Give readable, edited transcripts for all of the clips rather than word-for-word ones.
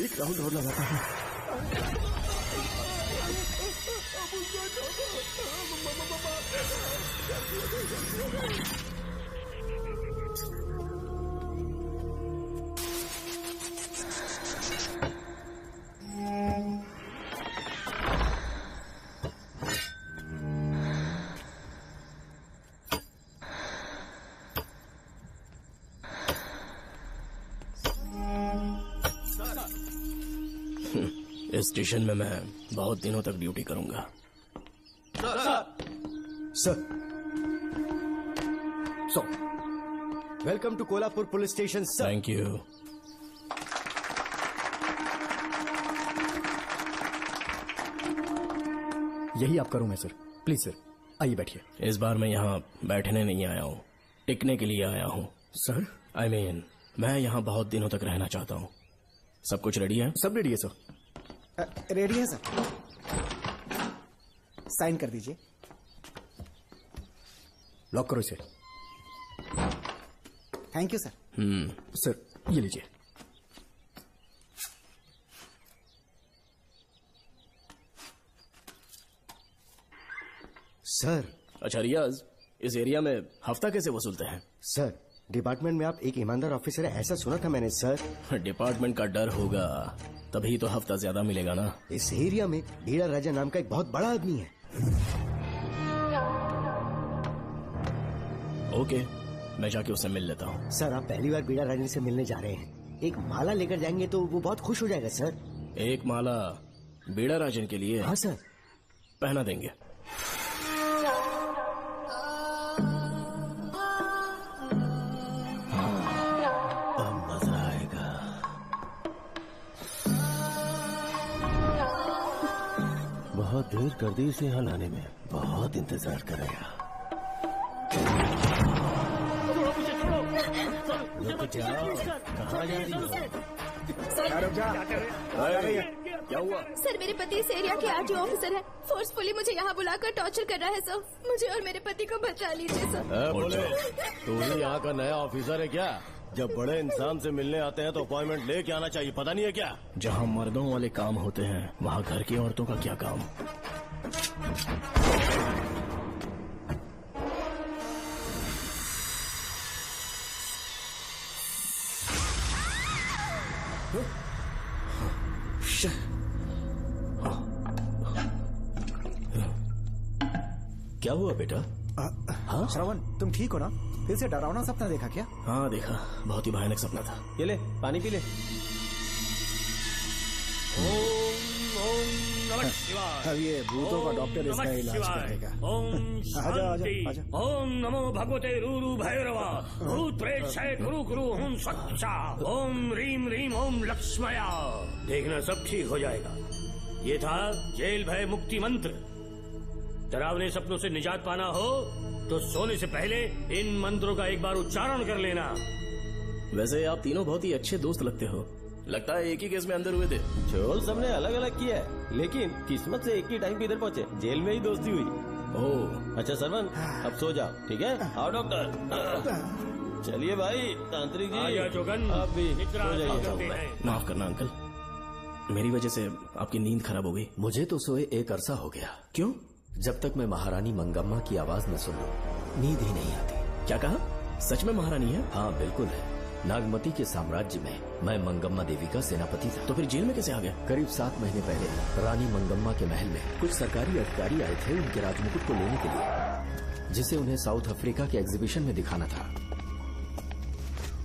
एक राउंड और लगाता हूँ। इस स्टेशन में मैं बहुत दिनों तक ड्यूटी करूंगा। Sir, welcome to Kolhapur police station sir. Thank you. यही आपका रूम है सर। प्लीज सर, आइए बैठिए। इस बार मैं यहाँ बैठने नहीं आया हूँ, टिकने के लिए आया हूँ। सर, I mean, मैं यहाँ बहुत दिनों तक रहना चाहता हूँ। सब कुछ रेडी है? सब रेडी है सर। रेडी है सर। साइन कर दीजिए। लॉक करो इसे। Thank you sir. सर, ये लीजिए। सर। अच्छा रियाज, इस एरिया में हफ्ता कैसे वसूलते हैं? सर, डिपार्टमेंट में आप एक ईमानदार ऑफिसर है ऐसा सुना था मैंने सर। डिपार्टमेंट का डर होगा तभी तो हफ्ता ज्यादा मिलेगा ना। इस एरिया में भीड़ा राजा नाम का एक बहुत बड़ा आदमी है। ओके, मैं जाके उससे मिल लेता हूँ। सर, आप पहली बार भीड़ा राजा से मिलने जा रहे हैं, एक माला लेकर जाएंगे तो वो बहुत खुश हो जाएगा सर। एक माला बीड़ा राजन के लिए? हाँ सर। पहना देंगे। बहुत देर कर दी इसे यहाँ लाने में, बहुत इंतजार करेगा। कहाँ जा रही हो? क्या हुआ? सर, मेरे पति इस एरिया के आरटीओ ऑफिसर है। फोर्सफुली मुझे यहाँ बुलाकर टॉर्चर कर रहा है सर। मुझे और मेरे पति को बचा लीजिए सर। बोले, तू ही यहाँ का नया ऑफिसर है क्या? जब बड़े इंसान से मिलने आते हैं तो अपॉइंटमेंट लेके आना चाहिए, पता नहीं है क्या? जहाँ मर्दों वाले काम होते हैं वहाँ घर की औरतों का क्या काम? क्या हुआ बेटा? हाँ श्रवण, तुम ठीक हो ना? फिर से डरावना सपना देखा क्या? हाँ देखा, बहुत ही भयानक सपना था। ये ले, पानी पी ले। अब ये भूतों का डॉक्टर इसका इलाज करेगा। आजा आजा आजा। ओम नमो भगवते रूरू भैरवा भूत प्रेत क्षय कुरु कुरु हुम सच्चा। ओम रीम रीम ओम लक्ष्मया। देखना सब ठीक हो जाएगा। ये था जेल भय मुक्ति मंत्र। डरावने सपनों से निजात पाना हो तो सोने से पहले इन मंत्रों का एक बार उच्चारण कर लेना। वैसे आप तीनों बहुत ही अच्छे दोस्त लगते हो। लगता है एक ही केस में अंदर हुए थे। झोल सबने अलग अलग किया है, लेकिन किस्मत से एक ही टाइम पे इधर पहुंचे। जेल में ही दोस्ती हुई। ओह अच्छा सरवन, अब सो जाओ, ठीक है? आओ डॉक्टर। चलिए भाई तांत्रिक जी, जोगन आप भी सो जाइए। माफ करना अंकल, मेरी वजह से आपकी नींद खराब हो गई। मुझे तो सोए एक अरसा हो गया। क्यों? जब तक मैं महारानी मंगम्मा की आवाज न सुन लूं नींद ही नहीं आती। क्या कहा? सच में महारानी है? हाँ बिल्कुल है। नागमती के साम्राज्य में मैं मंगम्मा देवी का सेनापति था। तो फिर जेल में कैसे आ गया? करीब 7 महीने पहले रानी मंगम्मा के महल में कुछ सरकारी अधिकारी आए थे उनके राजमुकुट को लेने के लिए, जिसे उन्हें साउथ अफ्रीका के एग्जीबिशन में दिखाना था।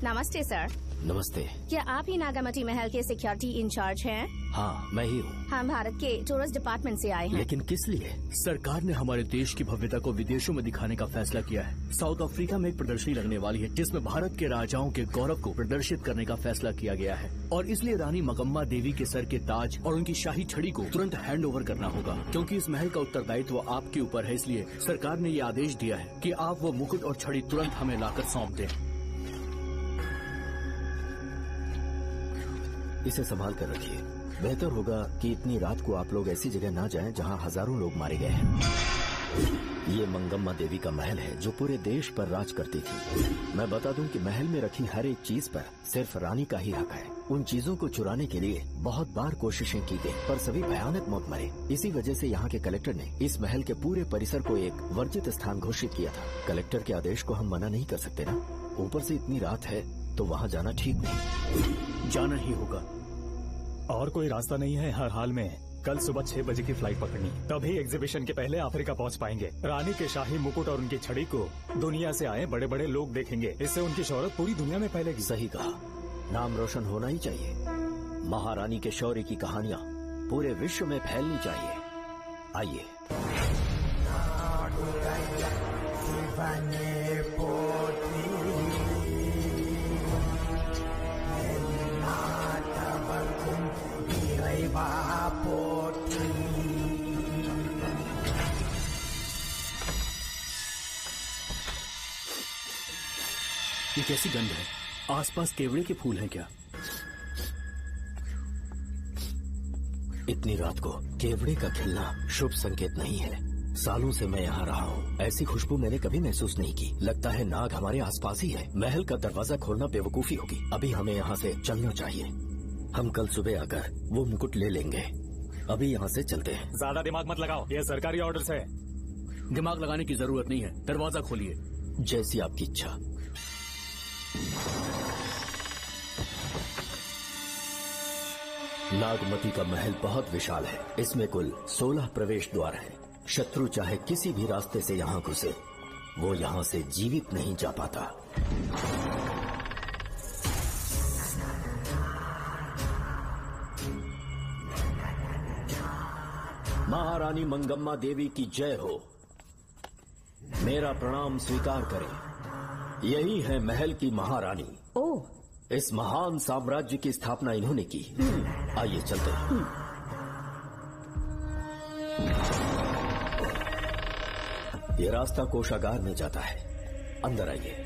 नमस्ते सर। नमस्ते। क्या आप ही नागामती महल के सिक्योरिटी इंचार्ज हैं? हाँ मैं ही हूँ। हम भारत के टूरिस्ट डिपार्टमेंट से आए हैं। लेकिन किस लिए? सरकार ने हमारे देश की भव्यता को विदेशों में दिखाने का फैसला किया है। साउथ अफ्रीका में एक प्रदर्शनी लगने वाली है जिसमें भारत के राजाओं के गौरव को प्रदर्शित करने का फैसला किया गया है, और इसलिए रानी मंगम्मा देवी के सर के ताज और उनकी शाही छड़ी को तुरंत हैंड ओवर करना होगा। क्योंकि इस महल का उत्तरदायित्व आपके ऊपर है, इसलिए सरकार ने ये आदेश दिया है कि आप वो मुकुट और छड़ी तुरंत हमें लाकर सौंप दें। इसे संभाल कर रखिए। बेहतर होगा कि इतनी रात को आप लोग ऐसी जगह ना जाएं जहां हजारों लोग मारे गए हैं। ये मंगम्मा देवी का महल है जो पूरे देश पर राज करती थी। मैं बता दूं कि महल में रखी हर एक चीज पर सिर्फ रानी का ही हक है। उन चीजों को चुराने के लिए बहुत बार कोशिशें की गई, पर सभी भयानक मौत मरे। इसी वजह से यहाँ के कलेक्टर ने इस महल के पूरे परिसर को एक वर्जित स्थान घोषित किया था। कलेक्टर के आदेश को हम मना नहीं कर सकते ना। ऊपर से इतनी रात है तो वहाँ जाना ठीक नहीं। जाना ही होगा। और कोई रास्ता नहीं है। हर हाल में कल सुबह 6 बजे की फ्लाइट पकड़नी, तभी एग्जीबिशन के पहले अफ्रीका पहुंच पाएंगे। रानी के शाही मुकुट और उनकी छड़ी को दुनिया से आए बड़े बड़े लोग देखेंगे। इससे उनकी शोहरत पूरी दुनिया में फैलेगी। सही कहा, नाम रोशन होना ही चाहिए। महारानी के शौर्य की कहानियाँ पूरे विश्व में फैलनी चाहिए। आइए। ये कैसी गंध है? आसपास केवड़े के फूल हैं क्या? इतनी रात को केवड़े का खिलना शुभ संकेत नहीं है। सालों से मैं यहाँ रहा हूँ, ऐसी खुशबू मैंने कभी महसूस नहीं की। लगता है नाग हमारे आसपास ही है। महल का दरवाजा खोलना बेवकूफी होगी। अभी हमें यहाँ से चलना चाहिए। हम कल सुबह आकर वो मुकुट ले लेंगे। अभी यहाँ से चलते हैं। ज्यादा दिमाग मत लगाओ, ये सरकारी ऑर्डर्स है। दिमाग लगाने की जरूरत नहीं है। दरवाजा खोलिए। जैसी आपकी इच्छा। नागमती का महल बहुत विशाल है। इसमें कुल 16 प्रवेश द्वार हैं। शत्रु चाहे किसी भी रास्ते से यहाँ घुसे, वो यहाँ से जीवित नहीं जा पाता। महारानी मंगम्मा देवी की जय हो। मेरा प्रणाम स्वीकार करें। यही है महल की महारानी। ओह, इस महान साम्राज्य की स्थापना इन्होंने की। आइए चलते हैं। ये रास्ता कोषागार में जाता है। अंदर आइए।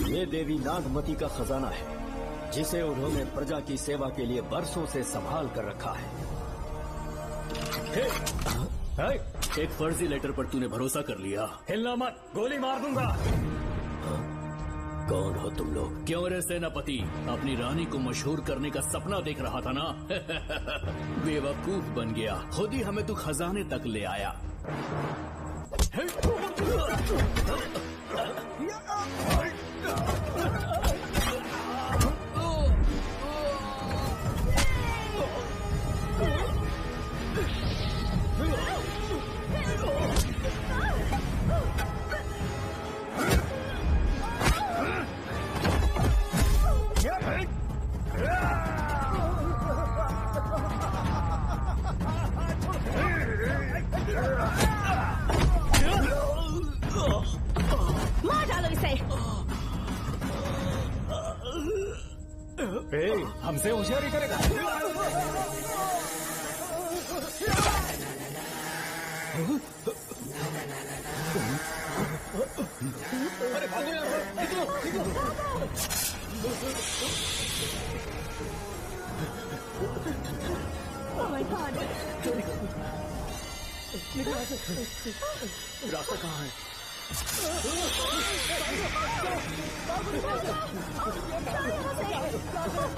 ये देवी नागमती का खजाना है, जिसे उन्होंने प्रजा की सेवा के लिए बरसों से संभाल कर रखा है। एक फर्जी लेटर पर तूने भरोसा कर लिया। हिलना मत, गोली मार दूंगा। कौन हो तुम लोग? क्यों रे सेनापति, अपनी रानी को मशहूर करने का सपना देख रहा था ना? बेवकूफ बन गया। खुद ही हमें तू खजाने तक ले आया। मार डालो इसे। हमसे होशियारी करेगा। अरे भागो यार, Oh my God! रास्ता कहाँ है?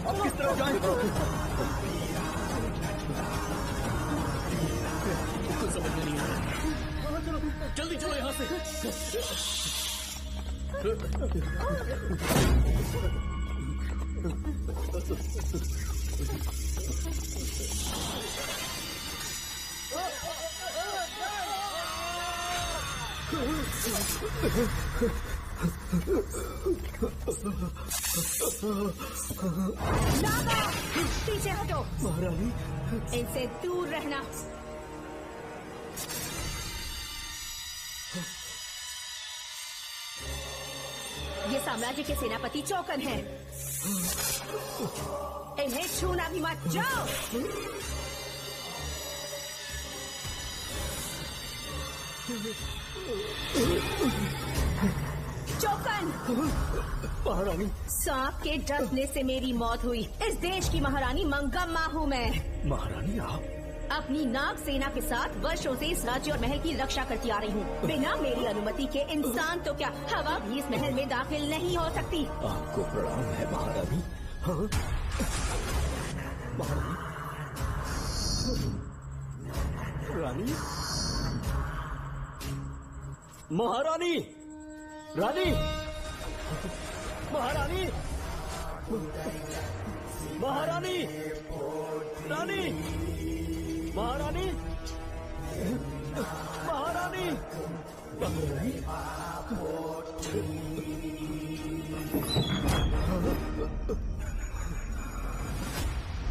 अब किस तरफ जाएं? कुछ समझ में नहीं आ रहा। जल्दी चलो यहाँ से। नागा, पीछे हटो। महारानी, इनसे दूर रहना। ये साम्राज्य के सेनापति चौकन हैं। इन्हें छूना भी मत। जाओ। चौकन। महारानी, सांप के डसने से मेरी मौत हुई। इस देश की महारानी मंगम्मा हूँ मैं। महारानी आप अपनी नाग सेना के साथ वर्षों से इस राज्य और महल की रक्षा करती आ रही हूँ। बिना मेरी अनुमति के इंसान तो क्या हवा भी इस महल में दाखिल नहीं हो सकती। आपको प्रणाम है महारानी। हाँ? महारानी, रानी, महारानी, रानी, महारानी, महारानी, रानी, महारानी, महारानी,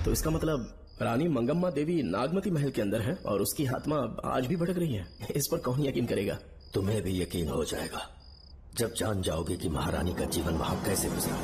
तो इसका मतलब रानी मंगम्मा देवी नागमती महल के अंदर है और उसकी आत्मा आज भी भटक रही है। इस पर कौन यकीन करेगा? तुम्हें भी यकीन हो जाएगा जब जान जाओगे कि महारानी का जीवन वहां कैसे गुजरा।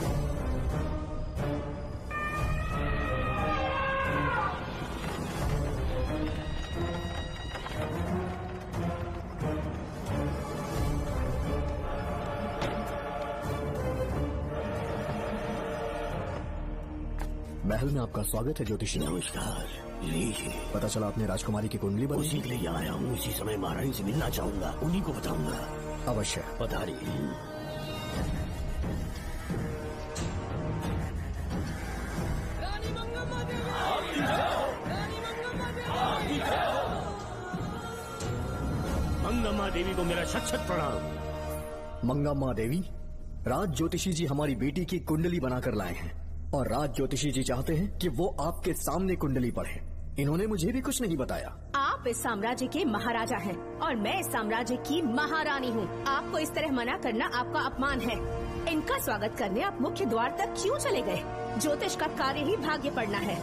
महल में आपका स्वागत है ज्योतिषी। नमस्कार। लीजिए। पता चला आपने राजकुमारी की कुंडली बदली। उसी के लिए आया हूँ। इसी समय महारानी से मिलना चाहूंगा, उन्हीं को बताऊंगा। अवश्य पधारिए। मंगम्मा देवी को मेरा शत शत प्रणाम। मंगम्मा देवी, राज ज्योतिषी जी हमारी बेटी की कुंडली बनाकर लाए हैं और राज ज्योतिषी जी चाहते हैं कि वो आपके सामने कुंडली पढ़े। इन्होंने मुझे भी कुछ नहीं बताया। आप इस साम्राज्य के महाराजा हैं और मैं इस साम्राज्य की महारानी हूँ। आपको इस तरह मना करना आपका अपमान है। इनका स्वागत करने आप मुख्य द्वार तक क्यों चले गए? ज्योतिष का कार्य ही भाग्य पढ़ना है।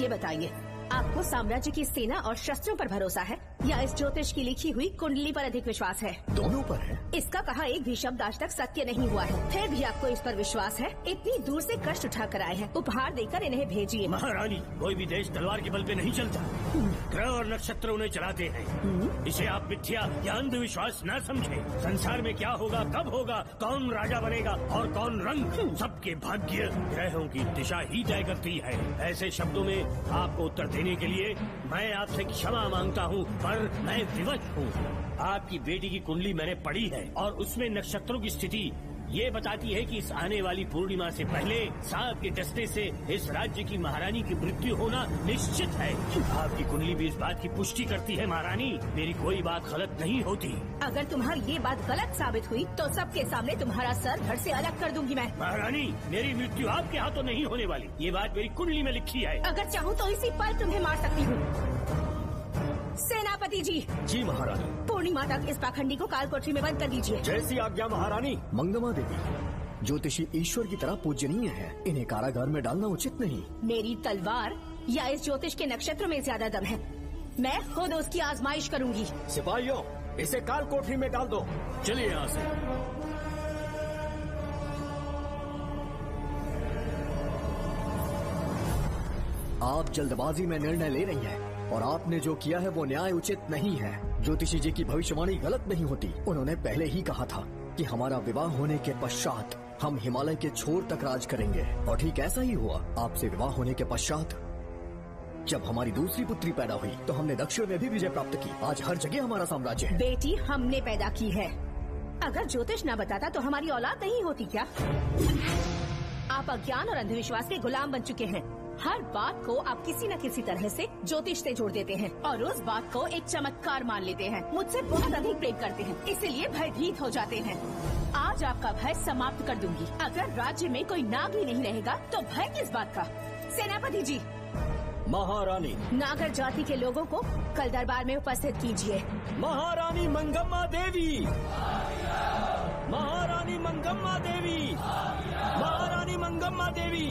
ये बताइए, आपको साम्राज्य की सेना और शस्त्रों पर भरोसा है या इस ज्योतिष की लिखी हुई कुंडली पर अधिक विश्वास है? दोनों पर है। इसका कहा एक भी शब्द आज तक सत्य नहीं हुआ है, फिर भी आपको इस पर विश्वास है? इतनी दूर से कष्ट उठा कर आए हैं, उपहार देकर इन्हें भेजिए। महारानी, कोई भी देश तलवार के बल पे नहीं चलता, ग्रह और नक्षत्र उन्हें चलाते हैं। इसे आप मिथ्या या अंधविश्वास न समझे। संसार में क्या होगा, कब होगा, कौन राजा बनेगा और कौन रंग, सबके भाग्य ग्रहों की दिशा ही तय करती है। ऐसे शब्दों में आपको उत्तर देने के लिए मैं आपसे क्षमा मांगता हूँ, पर मैं विवश हूँ। आपकी बेटी की कुंडली मैंने पढ़ी है और उसमें नक्षत्रों की स्थिति ये बताती है कि इस आने वाली पूर्णिमा से पहले सांप के डसने से इस राज्य की महारानी की मृत्यु होना निश्चित है। आपकी कुंडली भी इस बात की पुष्टि करती है। महारानी, मेरी कोई बात गलत नहीं होती। अगर तुम्हारी ये बात गलत साबित हुई तो सबके सामने तुम्हारा सर धड़ से अलग कर दूंगी मैं। महारानी, मेरी मृत्यु आपके हाथों नहीं होने वाली, ये बात मेरी कुंडली में लिखी है। अगर चाहूँ तो इसी पल तुम्हें मार सकती हूँ। सेनापति जी। जी महारानी। पूर्णिमा तक इस पाखंडी को काल कोठरी में बंद कर दीजिए। जैसी आज्ञा महारानी। मंगम्मा देवी, ज्योतिषी ईश्वर की तरह पूजनीय है, इन्हें कारागार में डालना उचित नहीं। मेरी तलवार या इस ज्योतिष के नक्षत्र में ज्यादा दम है। मैं खुद उसकी आजमाइश करूंगी। सिपाहियों, इसे काल कोठरी में डाल दो। चलिए यहाँ से। आप जल्दबाजी में निर्णय ले रही हैं और आपने जो किया है वो न्याय उचित नहीं है। ज्योतिषी जी की भविष्यवाणी गलत नहीं होती। उन्होंने पहले ही कहा था कि हमारा विवाह होने के पश्चात हम हिमालय के छोर तक राज करेंगे और ठीक ऐसा ही हुआ। आपसे विवाह होने के पश्चात जब हमारी दूसरी पुत्री पैदा हुई तो हमने दक्षिण में भी विजय प्राप्त की। आज हर जगह हमारा साम्राज्य है। बेटी हमने पैदा की है। अगर ज्योतिष न बताता तो हमारी औलाद नहीं होती क्या? आप अज्ञान और अंधविश्वास के गुलाम बन चुके हैं। हर बात को आप किसी न किसी तरह से ज्योतिष से जोड़ देते हैं और उस बात को एक चमत्कार मान लेते हैं। मुझसे बहुत अधिक प्रेम करते हैं, इसीलिए भयभीत हो जाते हैं। आज आपका भय समाप्त कर दूंगी। अगर राज्य में कोई नाग ही नहीं रहेगा तो भय किस बात का? सेनापति जी। महारानी। नागर जाति के लोगों को कल दरबार में उपस्थित कीजिए। महारानी मंगम्मा देवी। महारानी मंगम्मा देवी। महारानी मंगम्मा देवी।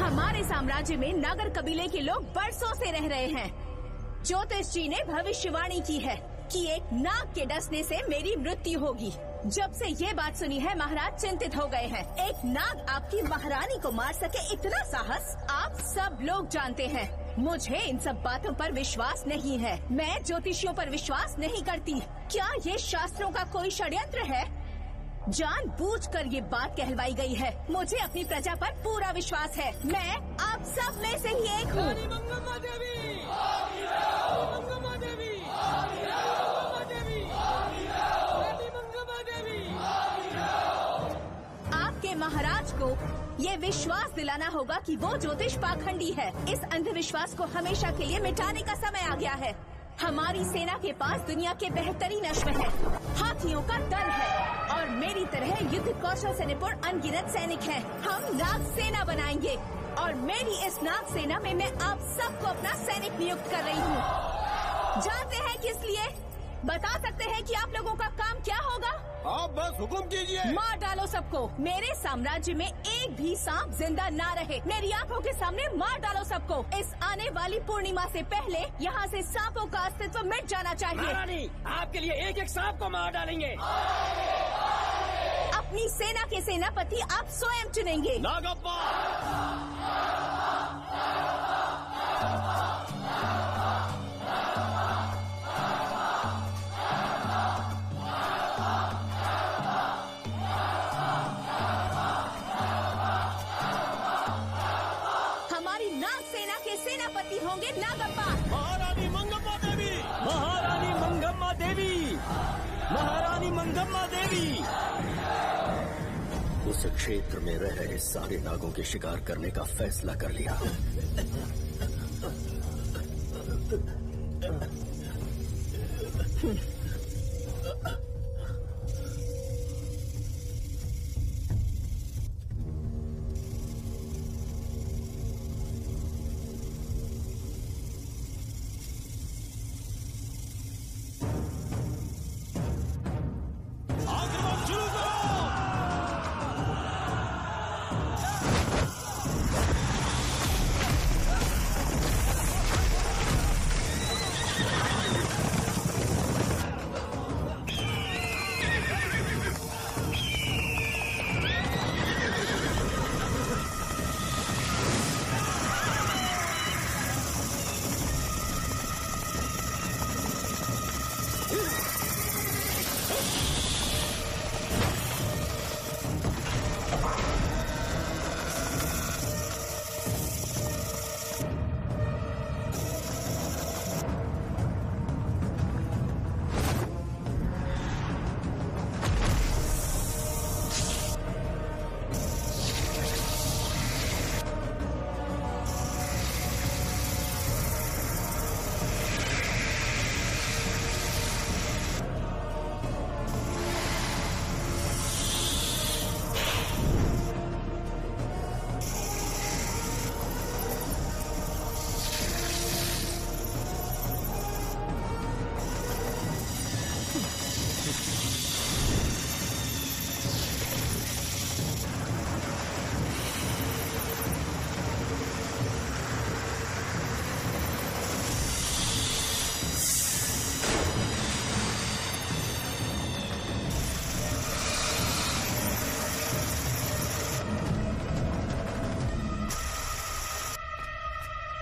हमारे साम्राज्य में नागर कबीले के लोग बरसों से रह रहे हैं। ज्योतिष जी ने भविष्यवाणी की है कि एक नाग के डसने से मेरी मृत्यु होगी। जब से ये बात सुनी है महाराज चिंतित हो गए हैं। एक नाग आपकी महारानी को मार सके इतना साहस आप सब लोग जानते हैं। मुझे इन सब बातों पर विश्वास नहीं है। मैं ज्योतिषियों पर विश्वास नहीं करती। क्या ये शास्त्रों का कोई षड्यंत्र है? जानबूझकर ये बात कहलवाई गई है। मुझे अपनी प्रजा पर पूरा विश्वास है। मैं आप सब में से ही एक हूँ। आपके महाराज को ये विश्वास दिलाना होगा कि वो ज्योतिष पाखंडी है। इस अंधविश्वास को हमेशा के लिए मिटाने का समय आ गया है। हमारी सेना के पास दुनिया के बेहतरीन अश्व है, हाथियों का दल है और मेरी तरह युद्ध कौशल से निपुण अनगिनत सैनिक हैं। हम नाग सेना बनाएंगे और मेरी इस नाग सेना में मैं आप सबको अपना सैनिक नियुक्त कर रही हूँ। जानते हैं किस लिए? बता सकते हैं कि आप लोगों का काम क्या होगा? आप बस हुक्म कीजिए। मार डालो सबको। मेरे साम्राज्य में एक भी सांप जिंदा ना रहे। मेरी आंखों के सामने मार डालो सबको। इस आने वाली पूर्णिमा से पहले यहाँ से सांपों का अस्तित्व मिट जाना चाहिए। महारानी, आपके लिए एक एक सांप को मार डालेंगे। अपनी सेना के सेनापति आप स्वयं चुनेंगे। नागप्पा। सेनापति होंगे नागप्पा। महारानी मंगम्मा देवी। महारानी मंगम्मा देवी। महारानी मंगम्मा देवी। उस क्षेत्र में रह रहे सारे नागों के शिकार करने का फैसला कर लिया।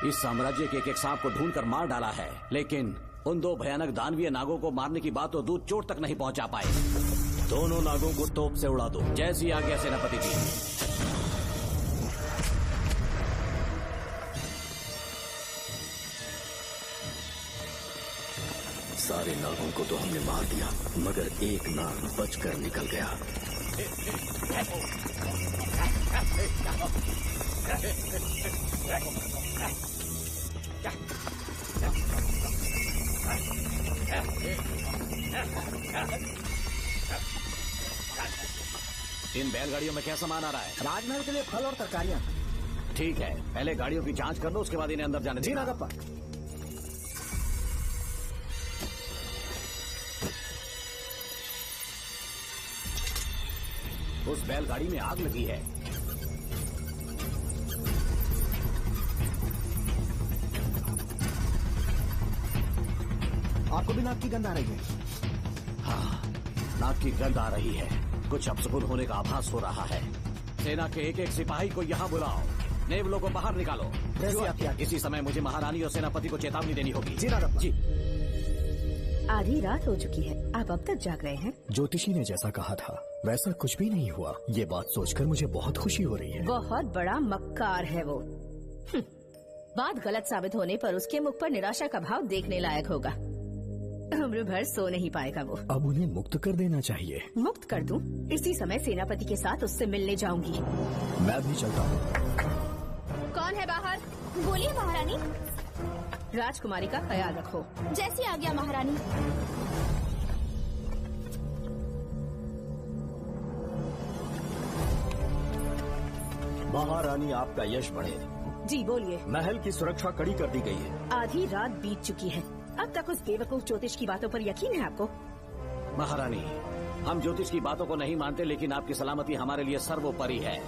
इस साम्राज्य के एक सांप को ढूंढकर मार डाला है, लेकिन उन दो भयानक दानवीय नागों को मारने की बात तो दूध चोट तक नहीं पहुंचा पाए। दोनों नागों को तोप से उड़ा दो, जैसी आज्ञा सेनापति जी। सारे नागों को तो हमने मार दिया, मगर एक नाग बचकर निकल गया। इन बैलगाड़ियों में क्या सामान आ रहा है? राजमहल के लिए फल और तरकारियां। ठीक है, पहले गाड़ियों की जांच कर लो, उसके बाद इन्हें अंदर जाने जी देना। नागप्पा। उस बैलगाड़ी में आग लगी है। आपको भी नाक की गंध आ रही है? हाँ, नाक की गंध आ रही है। कुछ अपशकुन होने का आभास हो रहा है। सेना के एक एक सिपाही को यहाँ बुलाओ। नेवलों को बाहर निकालो। इसी समय मुझे महारानी और सेनापति को चेतावनी देनी होगी। जी नागप्पा। जी। आधी रात हो चुकी है, आप अब तक जाग रहे हैं? ज्योतिषी ने जैसा कहा था वैसा कुछ भी नहीं हुआ। ये बात सोचकर मुझे बहुत खुशी हो रही है। बहुत बड़ा मक्कार है वो। बात गलत साबित होने पर उसके मुख पर निराशा का भाव देखने लायक होगा। उम्र भर सो नहीं पाएगा वो। अब उन्हें मुक्त कर देना चाहिए। मुक्त कर दूं? इसी समय सेनापति के साथ उससे मिलने जाऊंगी। मैं भी चलता हूँ। कौन है बाहर? बोलिए महारानी। राजकुमारी का ख्याल रखो। जैसी आज्ञा महारानी। महारानी आपका यश बढ़े। जी बोलिए। महल की सुरक्षा कड़ी कर दी गई है। आधी रात बीत चुकी है, अब तक उस बेवकूफ ज्योतिष की बातों पर यकीन है आपको? महारानी, हम ज्योतिष की बातों को नहीं मानते, लेकिन आपकी सलामती हमारे लिए सर्वोपरि है।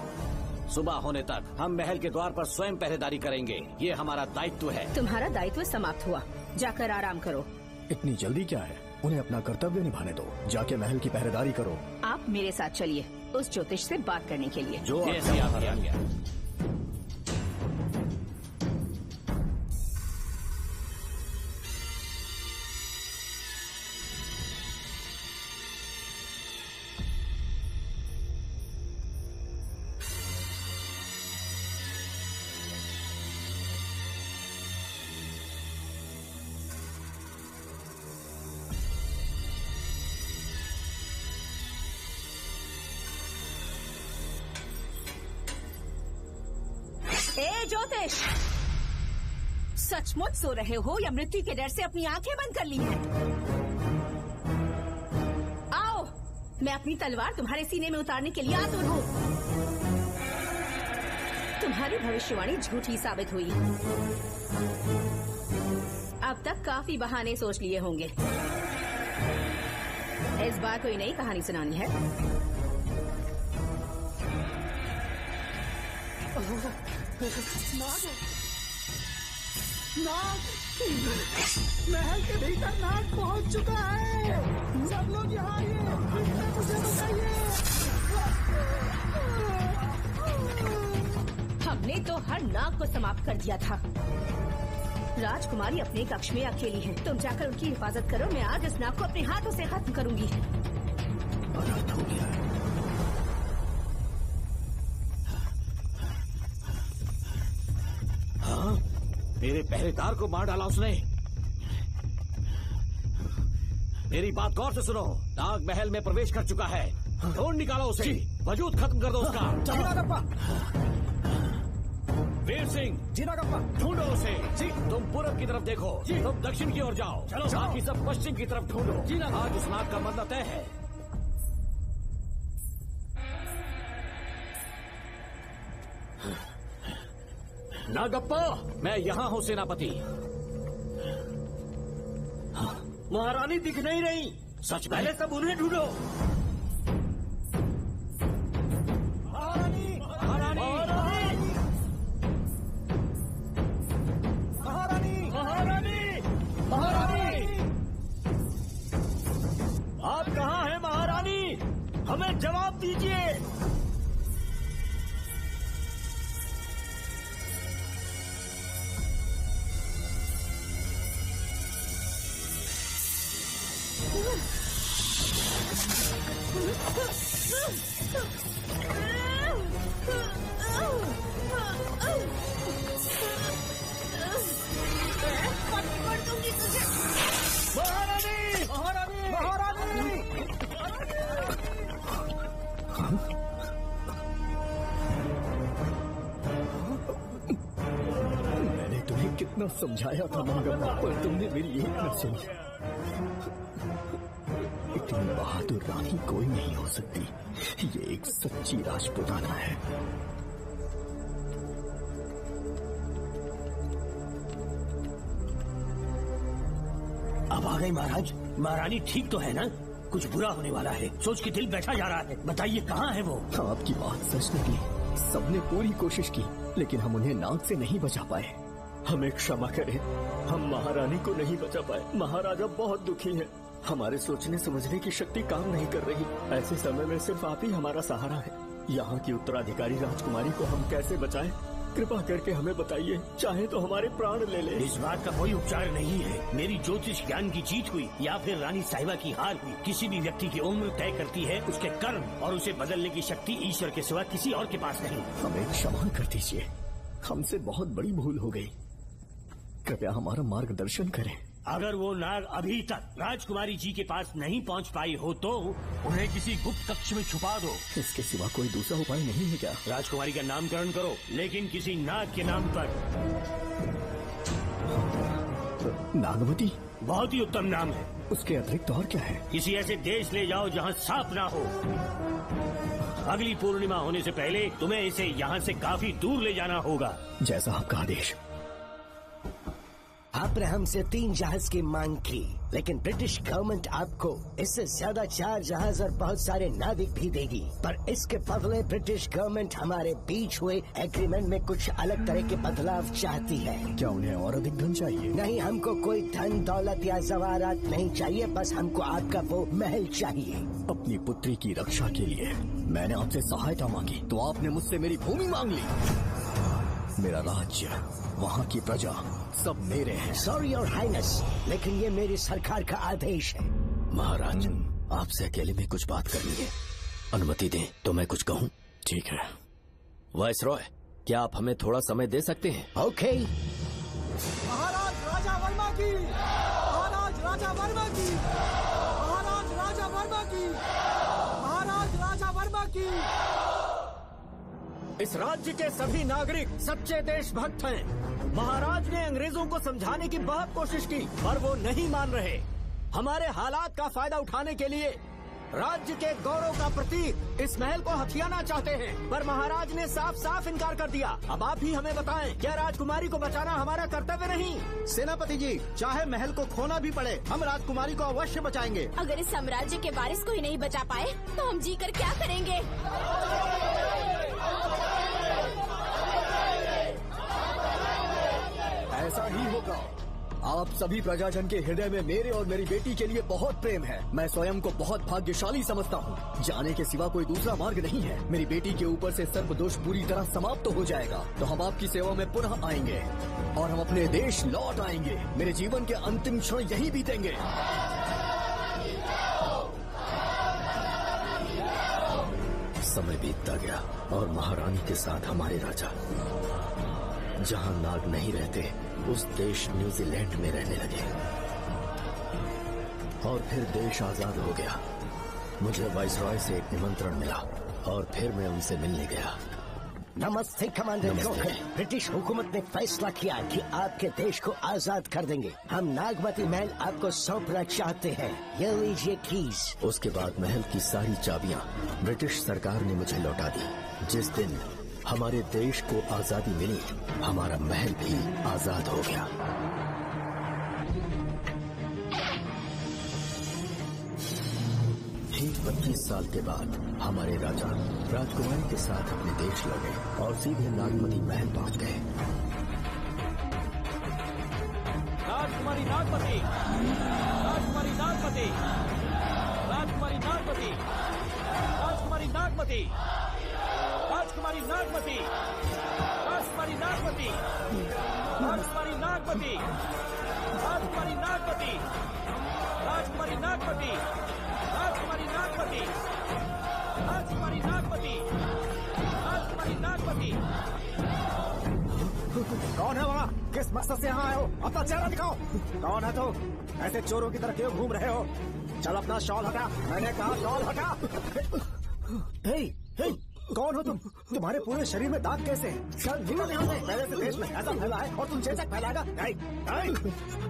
सुबह होने तक हम महल के द्वार पर स्वयं पहरेदारी करेंगे। ये हमारा दायित्व है। तुम्हारा दायित्व समाप्त हुआ, जाकर आराम करो। इतनी जल्दी क्या है? उन्हें अपना कर्तव्य निभाने दो। जाके महल की पहरेदारी करो। आप मेरे साथ चलिए उस ज्योतिष से बात करने के लिए। जो आज्ञा। ए ज्योतिष, सचमुच सो रहे हो या मृत्यु के डर से अपनी आंखें बंद कर ली हैं? आओ, मैं अपनी तलवार तुम्हारे सीने में उतारने के लिए आतुर हूँ। तुम्हारी भविष्यवाणी झूठी साबित हुई। अब तक काफी बहाने सोच लिए होंगे। इस बार कोई नई कहानी सुनानी है? नाग! महल के भीतर नाग पहुंच चुका है। सब लोग यहाँ आइए, मुझे बताइए। हमने तो हर नाग को समाप्त कर दिया था। राजकुमारी अपने कक्ष में अकेली है। तुम जाकर उनकी हिफाजत करो। मैं आज इस नाग को अपने हाथों से खत्म करूंगी। अनर्थ हो गया है। हाँ? मेरे पहरेदार को मार डाला उसने। मेरी बात गौर से सुनो। नाग महल में प्रवेश कर चुका है। ढूंढ निकालो उसे। वजूद खत्म कर दो उसका। जी नागप्पा। वीर सिंह। जी नागप्पा। ढूंढो उसे। जी। तुम पूरब की तरफ देखो। जी। तुम दक्षिण की ओर जाओ। चलो। बाकी सब पश्चिम की तरफ ढूंढो। जी। आज उस नाग का मरना तय है। नागप्पा, मैं यहाँ हूँ सेनापति। महारानी दिख नहीं रही। सच में? पहले सब उन्हें ढूंढो। महारानी! महारानी! महारानी! महारानी! महारानी! आप कहाँ हैं महारानी? हमें जवाब दीजिए। महारानी! महारानी! महारानी! मैंने तुम्हें कितना समझाया था नागप्पा, पर तुमने मेरी एक न सुनी। इतनी बहादुर रानी कोई नहीं हो सकती। ये एक सच्ची राजपुताना है। अब आ गई महाराज। महारानी ठीक तो है ना? कुछ बुरा होने वाला है, सोच के दिल बैठा जा रहा है। बताइए कहाँ है वो? आपकी बात सच निकली। सबने पूरी कोशिश की, लेकिन हम उन्हें नाग से नहीं बचा पाए। हमें क्षमा करें, हम महारानी को नहीं बचा पाए। महाराजा बहुत दुखी है, हमारे सोचने समझने की शक्ति काम नहीं कर रही। ऐसे समय में सिर्फ आप ही हमारा सहारा है। यहाँ की उत्तराधिकारी राजकुमारी को हम कैसे बचाएं? कृपा करके हमें बताइए, चाहे तो हमारे प्राण ले ले। इस बात का कोई उपचार नहीं है। मेरी ज्योतिष ज्ञान की जीत हुई या फिर रानी साहिबा की हार हुई, किसी भी व्यक्ति की उम्र तय करती है उसके कर्म, और उसे बदलने की शक्ति ईश्वर के सिवा किसी और के पास नहीं। हमें क्षमा कर दीजिए, हमसे बहुत बड़ी भूल हो गई। कृपया हमारा मार्गदर्शन करें। अगर वो नाग अभी तक राजकुमारी जी के पास नहीं पहुंच पाई हो तो उन्हें किसी गुप्त कक्ष में छुपा दो। इसके सिवा कोई दूसरा उपाय नहीं है क्या? राजकुमारी का नामकरण करो, लेकिन किसी नाग के नाम पर। नागवती बहुत ही उत्तम नाम है। उसके अतिरिक्त और क्या है? किसी ऐसे देश ले जाओ जहाँ सांप ना हो। अगली पूर्णिमा होने से पहले तुम्हें इसे यहाँ से काफी दूर ले जाना होगा। जैसा आपका आदेश। आपने हमसे 3 जहाज की मांग की, लेकिन ब्रिटिश गवर्नमेंट आपको इससे ज्यादा 4 जहाज और बहुत सारे नाविक भी देगी। पर इसके बदले ब्रिटिश गवर्नमेंट हमारे बीच हुए एग्रीमेंट में कुछ अलग तरह के बदलाव चाहती है। क्या उन्हें और अधिक धन चाहिए? नहीं, हमको कोई धन दौलत या जवाहरात नहीं चाहिए, बस हमको आपका वो महल चाहिए। अपनी पुत्री की रक्षा के लिए मैंने आपसे सहायता मांगी तो आपने मुझसे मेरी भूमि मांग ली। मेरा राज्य, वहाँ की प्रजा सब मेरे हैं। सॉरी योर हाइनेस, लेकिन ये मेरी सरकार का आदेश है। महाराज, आपसे अकेले में कुछ बात करनी है, अनुमति दें तो मैं कुछ कहूँ? ठीक है। वाइसरॉय, क्या आप हमें थोड़ा समय दे सकते हैं? ओके। महाराज राजा वर्मा की, महाराज राजा वर्मा की, महाराज राजा वर्मा की, महाराज राजा वर्मा की। इस राज्य के सभी नागरिक सच्चे देशभक्त हैं। महाराज ने अंग्रेजों को समझाने की बहुत कोशिश की, पर वो नहीं मान रहे। हमारे हालात का फायदा उठाने के लिए राज्य के गौरव का प्रतीक इस महल को हथियाना चाहते हैं, पर महाराज ने साफ साफ इनकार कर दिया। अब आप ही हमें बताएं, क्या राजकुमारी को बचाना हमारा कर्तव्य नहीं? सेनापति जी, चाहे महल को खोना भी पड़े, हम राजकुमारी को अवश्य बचाएंगे। अगर इस साम्राज्य के वारिस को ही नहीं बचा पाए तो हम जीकर क्या करेंगे? ऐसा ही होगा। आप सभी प्रजाजन के हृदय में मेरे और मेरी बेटी के लिए बहुत प्रेम है। मैं स्वयं को बहुत भाग्यशाली समझता हूँ। जाने के सिवा कोई दूसरा मार्ग नहीं है। मेरी बेटी के ऊपर से सर्प दोष पूरी तरह समाप्त हो जाएगा तो हम आपकी सेवा में पुनः आएंगे और हम अपने देश लौट आएंगे। मेरे जीवन के अंतिम क्षण यही बीतेंगे। समय बीतता गया और महारानी के साथ हमारे राजा जहाँ नाग नहीं रहते उस देश न्यूजीलैंड में रहने लगे और फिर देश आजाद हो गया। मुझे वाइसरॉय से एक निमंत्रण मिला और फिर मैं उनसे मिलने गया। नमस्ते कमांडर जोकर। ब्रिटिश हुकूमत ने फैसला किया कि आपके देश को आजाद कर देंगे। हम नागवती महल आपको सौंपना चाहते हैं। ये लीजिए कीज। उसके बाद महल की सारी चाबियां ब्रिटिश सरकार ने मुझे लौटा दी। जिस दिन हमारे देश को आजादी मिली, हमारा महल भी आजाद हो गया। ठीक 25 साल के बाद हमारे राजा राजकुमारी के साथ अपने देश लौटे और सीधे नागमती महल पहुंच गए। राजकुमारी नागमती, राजकुमारी नागमती, राजकुमारी नागमती, राजकुमारी नागमती, राजकुमारी नागमती, राजकुमारी नागमती, राजकुमारी नागमती, राजकुमारी नागमती, राजकुमारी नागमती, राजकुमारी नागमती, राजकुमारी नागमती, राजकुमारी नागमती। कौन है वहाँ? किस मकसद से यहाँ आए हो? अपना चेहरा दिखाओ। कौन है तो? ऐसे चोरों की तरह क्यों घूम रहे हो? चल अपना शॉल हटा। मैंने कहा शॉल हटा। हे, हे, कौन हो तुम? तुम्हारे पूरे शरीर में दाग कैसे हैं? चल निकल यहाँ से। पहले से देश में ऐसा फैला है और तुम चेचक फैलाएगा?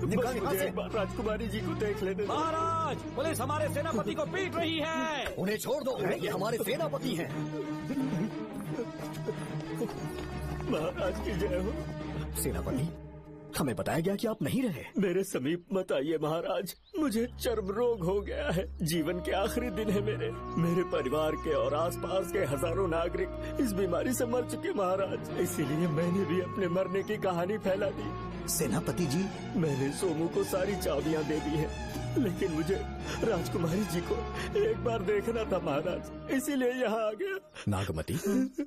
निकल निकल से। राजकुमारी जी को देख लेने। महाराज, पुलिस हमारे सेनापति को पीट रही है। उन्हें छोड़ दो, ये हमारे सेनापति हैं। महाराज की जय हो। सेनापति, हमें बताया गया कि आप नहीं रहे। मेरे समीप मत आइए महाराज, मुझे चर्म रोग हो गया है। जीवन के आखिरी दिन है मेरे परिवार के और आसपास के हजारों नागरिक इस बीमारी से मर चुके महाराज। इसीलिए मैंने भी अपने मरने की कहानी फैला दी। सेनापति जी, मैंने सोमू को सारी चाबियां दे दी हैं, लेकिन मुझे राजकुमारी जी को एक बार देखना था महाराज, इसीलिए यहाँ आ गया। नागमती,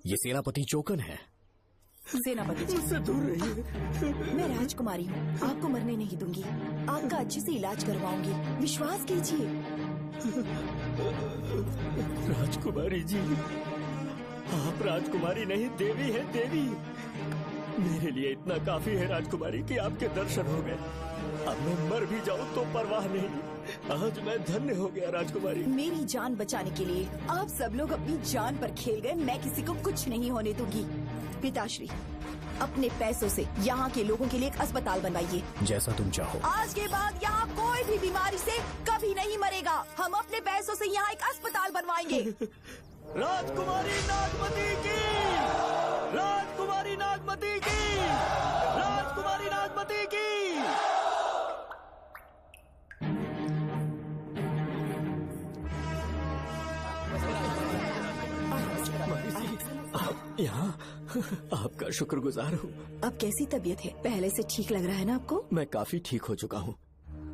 ये सेनापति चोकन है। सेनापति जी, मुझसे दूर रहिए। मैं राजकुमारी हूँ, आपको मरने नहीं दूंगी। आपका अच्छे से इलाज करवाऊंगी, विश्वास कीजिए। राजकुमारी जी, आप राजकुमारी नहीं देवी है, देवी। मेरे लिए इतना काफी है राजकुमारी कि आपके दर्शन हो गए। अब मैं मर भी जाऊं तो परवाह नहीं। आज मैं धन्य हो गया राजकुमारी। मेरी जान बचाने के लिए आप सब लोग अपनी जान पर खेल गए। मैं किसी को कुछ नहीं होने दूंगी। पिताश्री, अपने पैसों से यहाँ के लोगों के लिए एक अस्पताल बनवाइए। जैसा तुम चाहो। आज के बाद यहाँ कोई भी बीमारी से कभी नहीं मरेगा। हम अपने पैसों से यहाँ एक अस्पताल बनवाएंगे। राजकुमारी नागमती की, राजकुमारी नागमती की, राजकुमारी नागमती की। यहाँ आपका शुक्रगुजार हूँ। अब कैसी तबीयत है? पहले से ठीक लग रहा है ना आपको? मैं काफी ठीक हो चुका हूँ।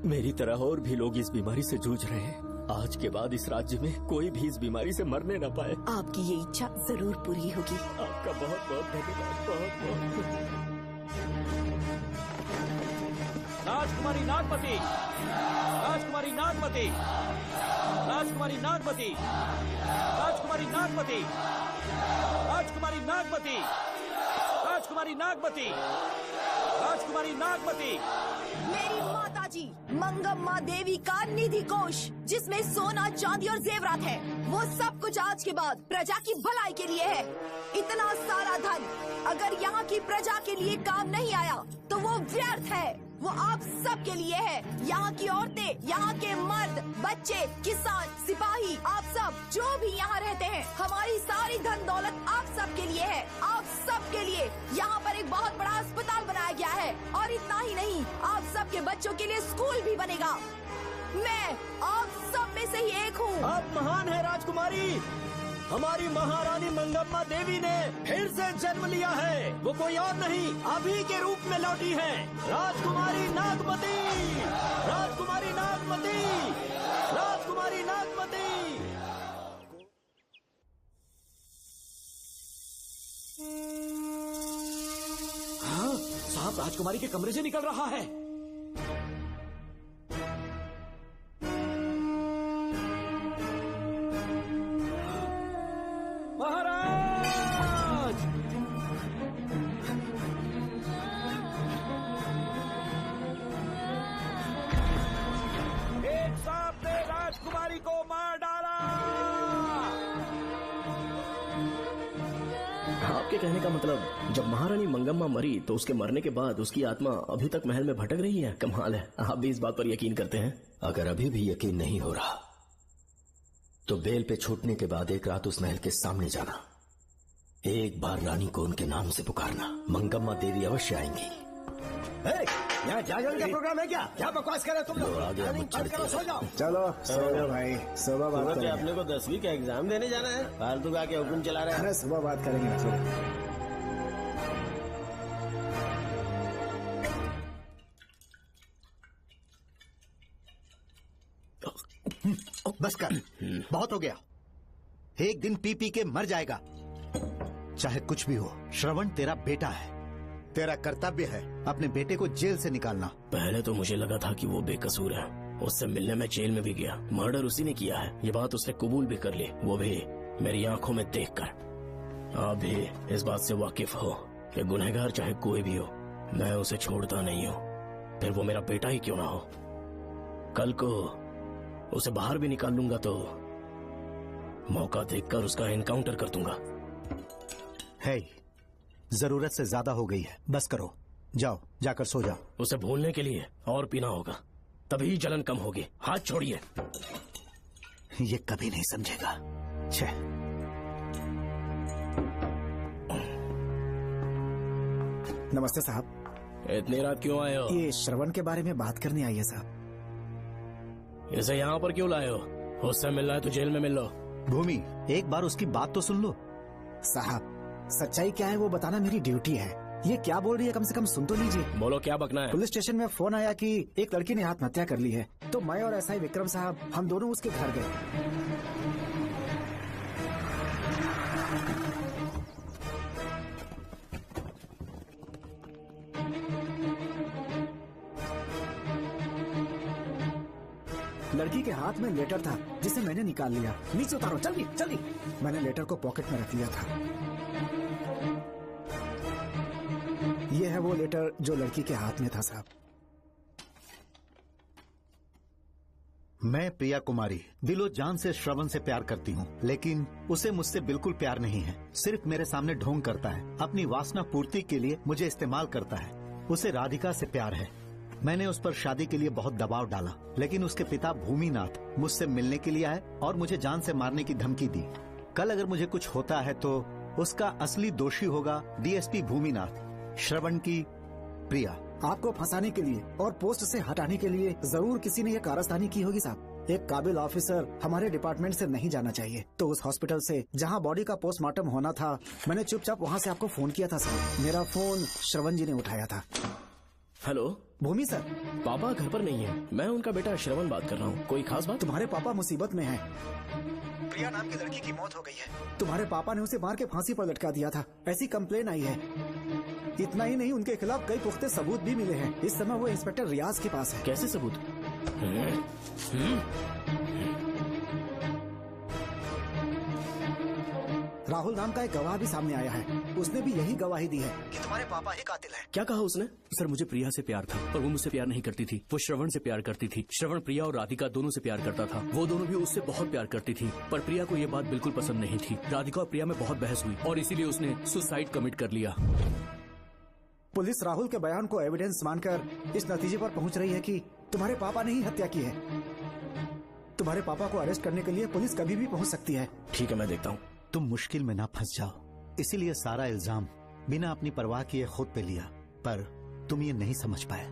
मेरी तरह और भी लोग इस बीमारी से जूझ रहे हैं। आज के बाद इस राज्य में कोई भी इस बीमारी से मरने न पाए। आपकी ये इच्छा जरूर पूरी होगी। आपका बहुत बहुत धन्यवाद, बहुत बहुत। राजकुमारी नागमती, राजकुमारी नागमती, राजकुमारी नागमती, राजकुमारी नागमती, राजकुमारी नागमती, राजकुमारी नागमती, राजकुमारी नागमती। मेरी माताजी मंगम्मा देवी का निधि कोष, जिसमें सोना, चांदी और जेवरात है, वो सब कुछ आज के बाद प्रजा की भलाई के लिए है। इतना सारा धन अगर यहाँ की प्रजा के लिए काम नहीं आया तो वो व्यर्थ है। वो आप सब के लिए है। यहाँ की औरतें, यहाँ के मर्द, बच्चे, किसान, सिपाही, आप सब जो भी यहाँ रहते हैं, हमारी सारी धन दौलत आप सब के लिए है। आप सब के लिए यहाँ पर एक बहुत बड़ा अस्पताल बनाया गया है। और इतना ही नहीं, आप सब के बच्चों के लिए स्कूल भी बनेगा। मैं आप सब में से ही एक हूँ। आप महान है राजकुमारी। हमारी महारानी मंगम्मा देवी ने फिर से जन्म लिया है। वो कोई और नहीं, अभी के रूप में लौटी है। राजकुमारी नागमती, राजकुमारी नागमती, राजकुमारी नागमती। हाँ, साहब राजकुमारी के कमरे से निकल रहा है। महाराज, एक सांप ने राजकुमारी को मार डाला। आपके कहने का मतलब जब महारानी मंगम्मा मरी तो उसके मरने के बाद उसकी आत्मा अभी तक महल में भटक रही है? कमाल है, आप भी इस बात पर यकीन करते हैं? अगर अभी भी यकीन नहीं हो रहा तो बेल पे छूटने के बाद एक रात उस महल के सामने जाना, एक बार रानी को उनके नाम से पुकारना। मंगम्मा देवी अवश्य आएंगी। यहाँ जागरण का प्रोग्राम है क्या? क्या बकवास कर रहे हो तुम लोग? सो जाओ। चलो सो जाओ भाई, सुबह बात करेंगे। अपने को 10वीं का एग्जाम देने जाना है, फालतू का क्या हुक्म चला रहे हैं? अरे सुबह बात करेंगे ना। बस कर, बहुत हो गया। एक दिन पी पी के मर जाएगा। चाहे कुछ भी हो, श्रवण तेरा बेटा है। तेरा कर्तव्य है अपने बेटे को जेल से निकालना। पहले तो मुझे लगा था कि वो बेकसूर है। उससे मिलने में जेल में भी गया। मर्डर उसी ने किया है, ये बात उसने कबूल भी कर ली, वो भी मेरी आंखों में देखकर। आप भी इस बात से वाकिफ हो कि गुनहगार चाहे कोई भी हो, मैं उसे छोड़ता नहीं हूँ, फिर वो मेरा बेटा ही क्यों ना हो। कल को उसे बाहर भी निकाल लूंगा तो मौका देखकर उसका एनकाउंटर कर दूंगा। है, जरूरत से ज्यादा हो गई है, बस करो। जाओ, जाकर सो जाओ। उसे भूलने के लिए और पीना होगा, तभी जलन कम होगी। हाथ छोड़िए। ये कभी नहीं समझेगा। छह। नमस्ते साहब। इतनी रात क्यों आए हो? ये श्रवण के बारे में बात करने आई है साहब। इसे यहाँ पर क्यों लाए हो? उससे मिलना है तो जेल में मिल लो। भूमि, एक बार उसकी बात तो सुन लो। साहब, सच्चाई क्या है वो बताना मेरी ड्यूटी है। ये क्या बोल रही है, कम से कम सुन तो लीजिए। बोलो, क्या बकना है? पुलिस स्टेशन में फोन आया कि एक लड़की ने आत्महत्या कर ली है, तो मैं और एसआई विक्रम साहब हम दोनों उसके घर गए। लड़की के हाथ में लेटर था जिसे मैंने निकाल लिया। नीचे उतारो, जल्दी जल्दी। मैंने लेटर को पॉकेट में रख लिया था। ये है वो लेटर जो लड़की के हाथ में था साहब। मैं प्रिया कुमारी दिलो जान से श्रवण से प्यार करती हूँ, लेकिन उसे मुझसे बिल्कुल प्यार नहीं है। सिर्फ मेरे सामने ढोंग करता है, अपनी वासना पूर्ति के लिए मुझे इस्तेमाल करता है। उसे राधिका से प्यार है। मैंने उस पर शादी के लिए बहुत दबाव डाला, लेकिन उसके पिता भूमिनाथ मुझसे मिलने के लिए आए और मुझे जान से मारने की धमकी दी। कल अगर मुझे कुछ होता है तो उसका असली दोषी होगा डीएसपी भूमिनाथ। श्रवण की प्रिया। आपको फंसाने के लिए और पोस्ट से हटाने के लिए जरूर किसी ने ये कारस्तानी की होगी साहब। एक काबिल ऑफिसर हमारे डिपार्टमेंट से नहीं जाना चाहिए। तो उस हॉस्पिटल से जहां बॉडी का पोस्टमार्टम होना था, मैंने चुपचाप वहां से आपको फोन किया था साहब। मेरा फोन श्रवण जी ने उठाया था। हेलो भूमि सर। पापा घर पर नहीं है। मैं उनका बेटा श्रवण बात कर रहा हूँ। कोई खास बात? तुम्हारे पापा मुसीबत में हैं। प्रिया नाम की लड़की की मौत हो गई है। तुम्हारे पापा ने उसे मार के फांसी पर लटका दिया था, ऐसी कंप्लेन आई है। इतना ही नहीं, उनके खिलाफ कई पुख्ते सबूत भी मिले हैं। इस समय वो इंस्पेक्टर रियाज के पास है। कैसे सबूत? राहुल नाम का एक गवाह भी सामने आया है। उसने भी यही गवाही दी है कि तुम्हारे पापा ही कातिल है। क्या कहा उसने? सर, मुझे प्रिया से प्यार था, पर वो मुझसे प्यार नहीं करती थी। वो श्रवण से प्यार करती थी। श्रवण प्रिया और राधिका दोनों से प्यार करता था। वो दोनों भी उससे बहुत प्यार करती थी, पर प्रिया को ये बात बिल्कुल पसंद नहीं थी। राधिका और प्रिया में बहुत बहस हुई और इसीलिए उसने सुसाइड कमिट कर लिया। पुलिस राहुल के बयान को एविडेंस मानकर इस नतीजे पर पहुंच रही है कि तुम्हारे पापा ने ही हत्या की है। तुम्हारे पापा को अरेस्ट करने के लिए पुलिस कभी भी पहुंच सकती है। ठीक है, मैं देखता हूँ। तुम मुश्किल में ना फंस जाओ, इसीलिए सारा इल्जाम बिना अपनी परवाह किए खुद पे लिया, पर तुम ये नहीं समझ पाए।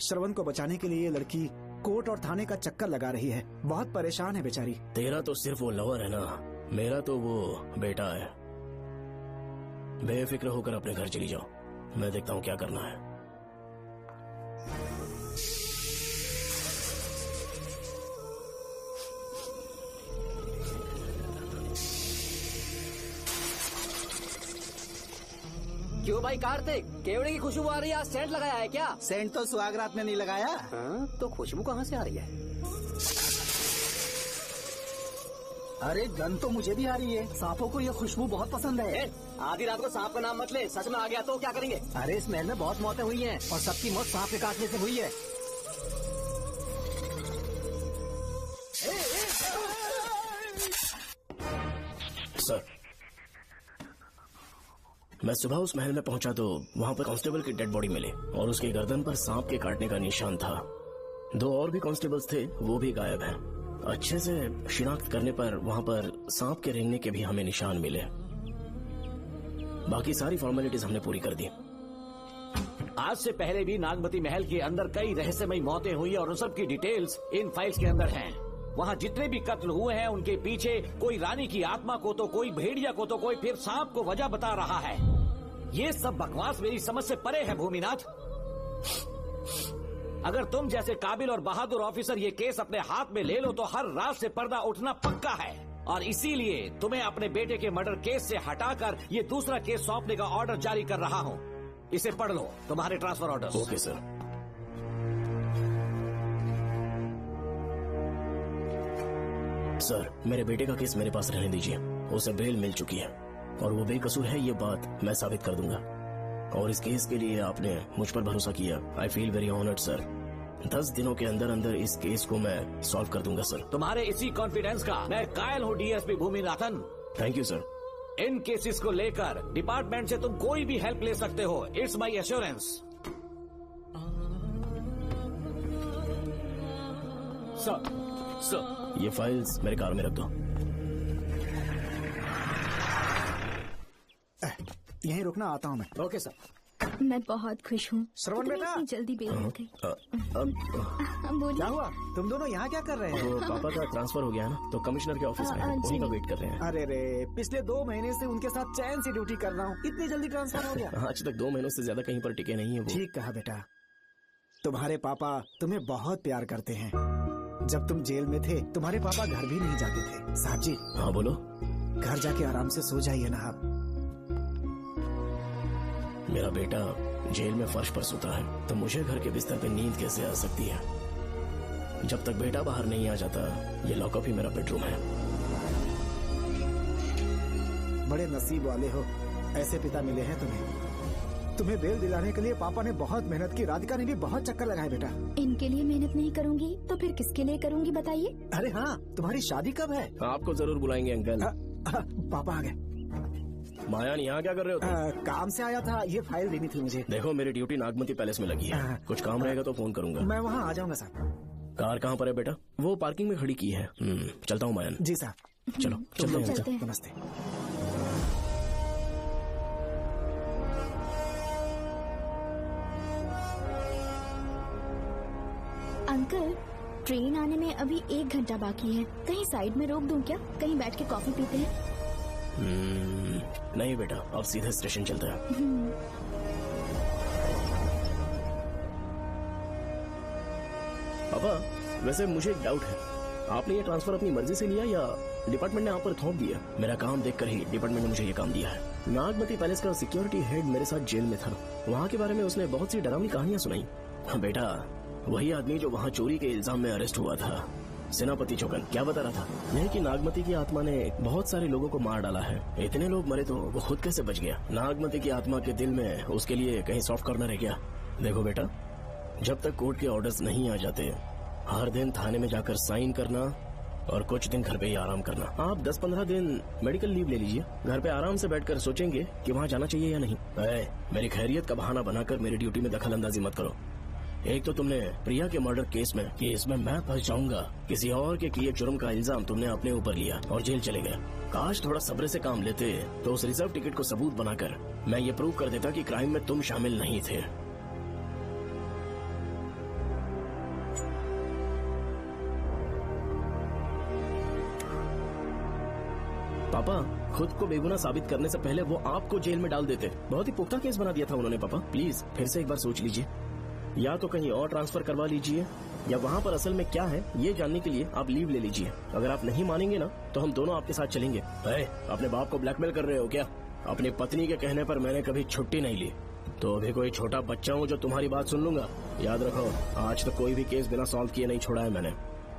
श्रवण को बचाने के लिए ये लड़की कोर्ट और थाने का चक्कर लगा रही है। बहुत परेशान है बेचारी। तेरा तो सिर्फ वो लवर है ना, मेरा तो वो बेटा है। बेफिक्र होकर अपने घर चली जाओ, मैं देखता हूँ क्या करना है। क्यों भाई कार्तिक, केवड़े की खुशबू आ रही है? आज सेंट लगाया है क्या? सेंट तो सुहागरात में नहीं लगाया। तो खुशबू कहाँ से आ रही है? अरे गन तो मुझे भी आ रही है। सांपों को ये खुशबू बहुत पसंद है। आधी रात को सांप का नाम मत ले, सच में आ गया तो क्या करेंगे? अरे इस महल में बहुत मौतें हुई हैं और सबकी मौत सांप के काटने से हुई है। सर, मैं सुबह उस महल में पहुंचा तो वहां पर कांस्टेबल की डेड बॉडी मिली और उसकी गर्दन पर सांप के काटने का निशान था। 2 और भी कांस्टेबल्स थे, वो भी गायब हैं। अच्छे से शिनाख्त करने पर वहां पर सांप के रेंगने के भी हमें निशान मिले। बाकी सारी फॉर्मेलिटीज हमने पूरी कर दी। आज से पहले भी नागमती महल के अंदर कई रहस्यमयी मौतें हुई और उन सब की डिटेल्स इन फाइल्स के अंदर हैं। वहाँ जितने भी कत्ल हुए हैं उनके पीछे कोई रानी की आत्मा को तो कोई भेड़िया को तो कोई फिर सांप को वजह बता रहा है। ये सब बकवास मेरी समझ से परे है भूमिनाथ। अगर तुम जैसे काबिल और बहादुर ऑफिसर ये केस अपने हाथ में ले लो तो हर रात से पर्दा उठना पक्का है, और इसीलिए तुम्हें अपने बेटे के मर्डर केस से हटाकर ये दूसरा केस सौंपने का ऑर्डर जारी कर रहा हूँ। इसे पढ़ लो, तुम्हारे transfer order. Okay sir. Sir, मेरे बेटे का केस मेरे पास रहने दीजिए। उसे बेल मिल चुकी है और वो बेकसूर है, ये बात मैं साबित कर दूंगा। और इस केस के लिए आपने मुझ पर भरोसा किया। I feel very honoured sir. 10 दिनों के अंदर अंदर इस केस को मैं सॉल्व कर दूंगा सर। तुम्हारे इसी कॉन्फिडेंस का मैं कायल हूँ DSP Bhuminathan. Thank you sir. In cases को लेकर डिपार्टमेंट से तुम कोई भी हेल्प ले सकते हो। It's my assurance. सर, ये फाइल्स मेरे कार में रख दो। यहीं रुकना, आता हूं मैं। Okay sir. मैं बहुत खुश हूँ। श्रवण बेटा, इतनी जल्दी बेल हो गई। बोलिए। क्या हुआ? तुम दोनों यहाँ क्या कर रहे तो हैं? पापा का ट्रांसफर हो गया है ना, तो कमिश्नर के ऑफिस आए हैं, उन्हीं का वेट कर रहे हैं। अरे रे, पिछले 2 महीने से उनके साथ चैन से ड्यूटी कर रहा हूँ, इतनी जल्दी ट्रांसफर हो गया? आज तक 2 महीनों से ज्यादा कहीं पर टिके नहीं है वो। ठीक कहा बेटा, तुम्हारे पापा तुम्हें बहुत प्यार करते हैं। जब तुम जेल में थे तुम्हारे पापा घर भी नहीं जाते थे। साहब जी। हाँ बोलो। घर जाके आराम से सो जाइए ना आप। मेरा बेटा जेल में फर्श पर सोता है तो मुझे घर के बिस्तर पे नींद कैसे आ सकती है? जब तक बेटा बाहर नहीं आ जाता, ये लॉकअप ही मेरा बेडरूम है। बड़े नसीब वाले हो, ऐसे पिता मिले हैं तुम्हें। तुम्हें बेल दिलाने के लिए पापा ने बहुत मेहनत की, राधिका ने भी बहुत चक्कर लगाए बेटा। इनके लिए मेहनत नहीं करूँगी तो फिर किसके लिए करूँगी बताइए? अरे हाँ, तुम्हारी शादी कब है? आपको जरूर बुलाएंगे अंकल। पापा आ गए। मायान यहाँ क्या कर रहे हो तुम? काम से आया था, ये फाइल देनी थी मुझे। देखो मेरी ड्यूटी नागमती पैलेस में लगी है, कुछ काम रहेगा तो फोन करूंगा। मैं वहाँ आ जाऊंगा साहब। कार कहाँ पर है बेटा? वो पार्किंग में खड़ी की है। चलता हूँ मायान। जी साहब। चलो चलते हैं। नमस्ते। अंकल, ट्रेन आने में अभी 1 घंटा बाकी है, कहीं साइड में रोक दूं क्या? कहीं बैठ के कॉफी पीते हैं? नहीं बेटा, अब सीधे स्टेशन चलते हैं। पापा, वैसे मुझे एक डाउट है, आपने ये ट्रांसफर अपनी मर्जी से लिया या डिपार्टमेंट ने आप पर थोप दिया? मेरा काम देखकर ही डिपार्टमेंट ने मुझे ये काम दिया है। नागमती पैलेस का सिक्योरिटी हेड मेरे साथ जेल में था, वहाँ के बारे में उसने बहुत सी डरावनी कहानियां सुनाई। बेटा, वही आदमी जो वहाँ चोरी के इल्जाम में अरेस्ट हुआ था, सेनापति चौकन, क्या बता रहा था? यह कि नागमती की आत्मा ने बहुत सारे लोगों को मार डाला है। इतने लोग मरे तो वो खुद कैसे बच गया? नागमती की आत्मा के दिल में उसके लिए कहीं सॉफ्ट कॉर्नर है क्या? देखो बेटा, जब तक कोर्ट के ऑर्डर्स नहीं आ जाते, हर दिन थाने में जाकर साइन करना और कुछ दिन घर पे ही आराम करना। आप 10-15 दिन मेडिकल लीव ले लीजिए, घर पे आराम से बैठकर सोचेंगे कि वहाँ जाना चाहिए या नहीं। मेरी खैरियत का बहाना बनाकर मेरी ड्यूटी में दखल अंदाजी मत करो। एक तो तुमने प्रिया के मर्डर केस में कि इसमें मैं फंस जाऊंगा, किसी और के किए जुर्म का इल्जाम तुमने अपने ऊपर लिया और जेल चले गए। काश थोड़ा सब्र से काम लेते तो उस रिजर्व टिकट को सबूत बनाकर मैं ये प्रूव कर देता कि क्राइम में तुम शामिल नहीं थे। पापा, खुद को बेगुनाह साबित करने से पहले वो आपको जेल में डाल देते। बहुत ही पुख्ता केस बना दिया था उन्होंने। पापा प्लीज फिर से एक बार सोच लीजिए, या तो कहीं और ट्रांसफर करवा लीजिए या वहाँ पर असल में क्या है ये जानने के लिए आप लीव ले लीजिए। अगर आप नहीं मानेंगे ना तो हम दोनों आपके साथ चलेंगे। अपने बाप को ब्लैकमेल कर रहे हो क्या? अपनी पत्नी के कहने पर मैंने कभी छुट्टी नहीं ली, तो अभी कोई छोटा बच्चा हूँ जो तुम्हारी बात सुन लूंगा? याद रखो, आज तो कोई भी केस बिना सॉल्व किए नहीं छोड़ा है मैंने।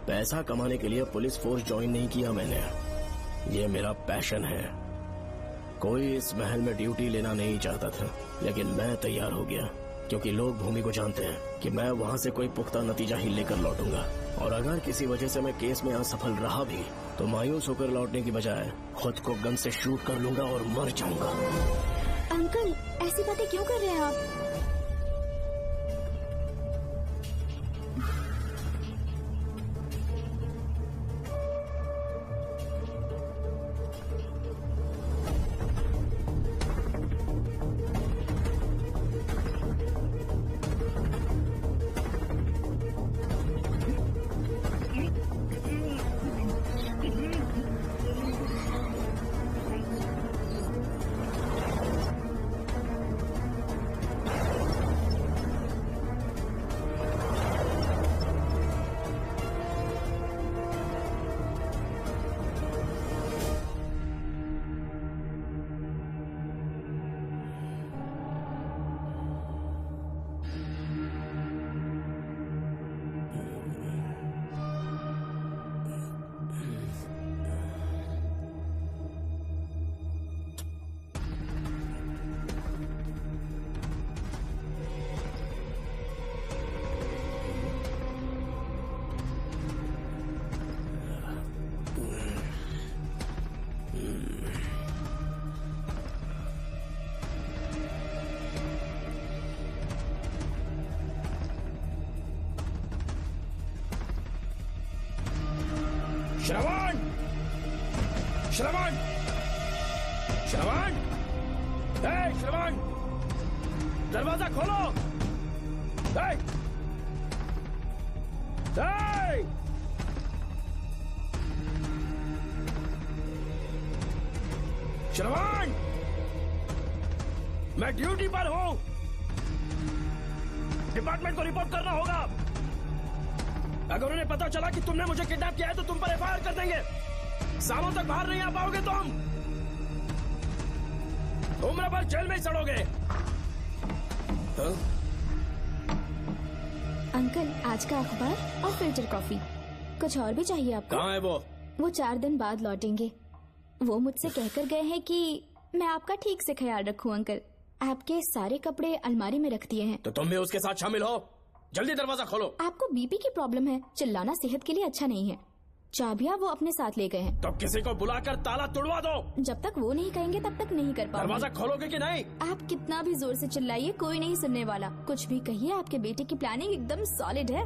पैसा कमाने के लिए पुलिस फोर्स ज्वाइन नहीं किया मैंने, ये मेरा पैशन है। कोई इस महल में ड्यूटी लेना नहीं चाहता था, लेकिन मैं तैयार हो गया क्योंकि लोग भूमि को जानते हैं कि मैं वहाँ से कोई पुख्ता नतीजा ही लेकर लौटूंगा। और अगर किसी वजह से मैं केस में असफल रहा भी तो मायूस होकर लौटने की बजाय खुद को गन से शूट कर लूंगा और मर जाऊंगा। अंकल, ऐसी बातें क्यों कर रहे हैं आप? श्रवण! श्रवण! श्रवण! श्रवण! दरवाजा खोलो। श्रवण, मैं ड्यूटी पर हूं। डिपार्टमेंट को रिपोर्ट करना होगा। अगर उन्हें पता चला कि तुमने मुझे किडनैप किया है तो तुम पर एफआईआर कर देंगे। सालों तक बाहर नहीं आ पाओगे तुम। उम्र भर जेल में ही सड़ोगे। अंकल, आज का अखबार और फिल्टर कॉफी। कुछ और भी चाहिए आपको? कहाँ है वो? वो 4 दिन बाद लौटेंगे। वो मुझसे कहकर गए हैं कि मैं आपका ठीक से ख्याल रखूं अंकल। आपके सारे कपड़े अलमारी में रख दिए हैं। तो तुम भी उसके साथ शामिल हो। जल्दी दरवाजा खोलो। आपको बीपी की प्रॉब्लम है, चिल्लाना सेहत के लिए अच्छा नहीं है। चाबियां वो अपने साथ ले गए हैं। तो किसी को बुलाकर ताला तोड़वा दो। जब तक वो नहीं कहेंगे तब तक नहीं कर पाओगे। दरवाजा खोलोगे कि नहीं? आप कितना भी जोर से चिल्लाइए, कोई नहीं सुनने वाला। कुछ भी कहिए, आपके बेटे की प्लानिंग एकदम सॉलिड है।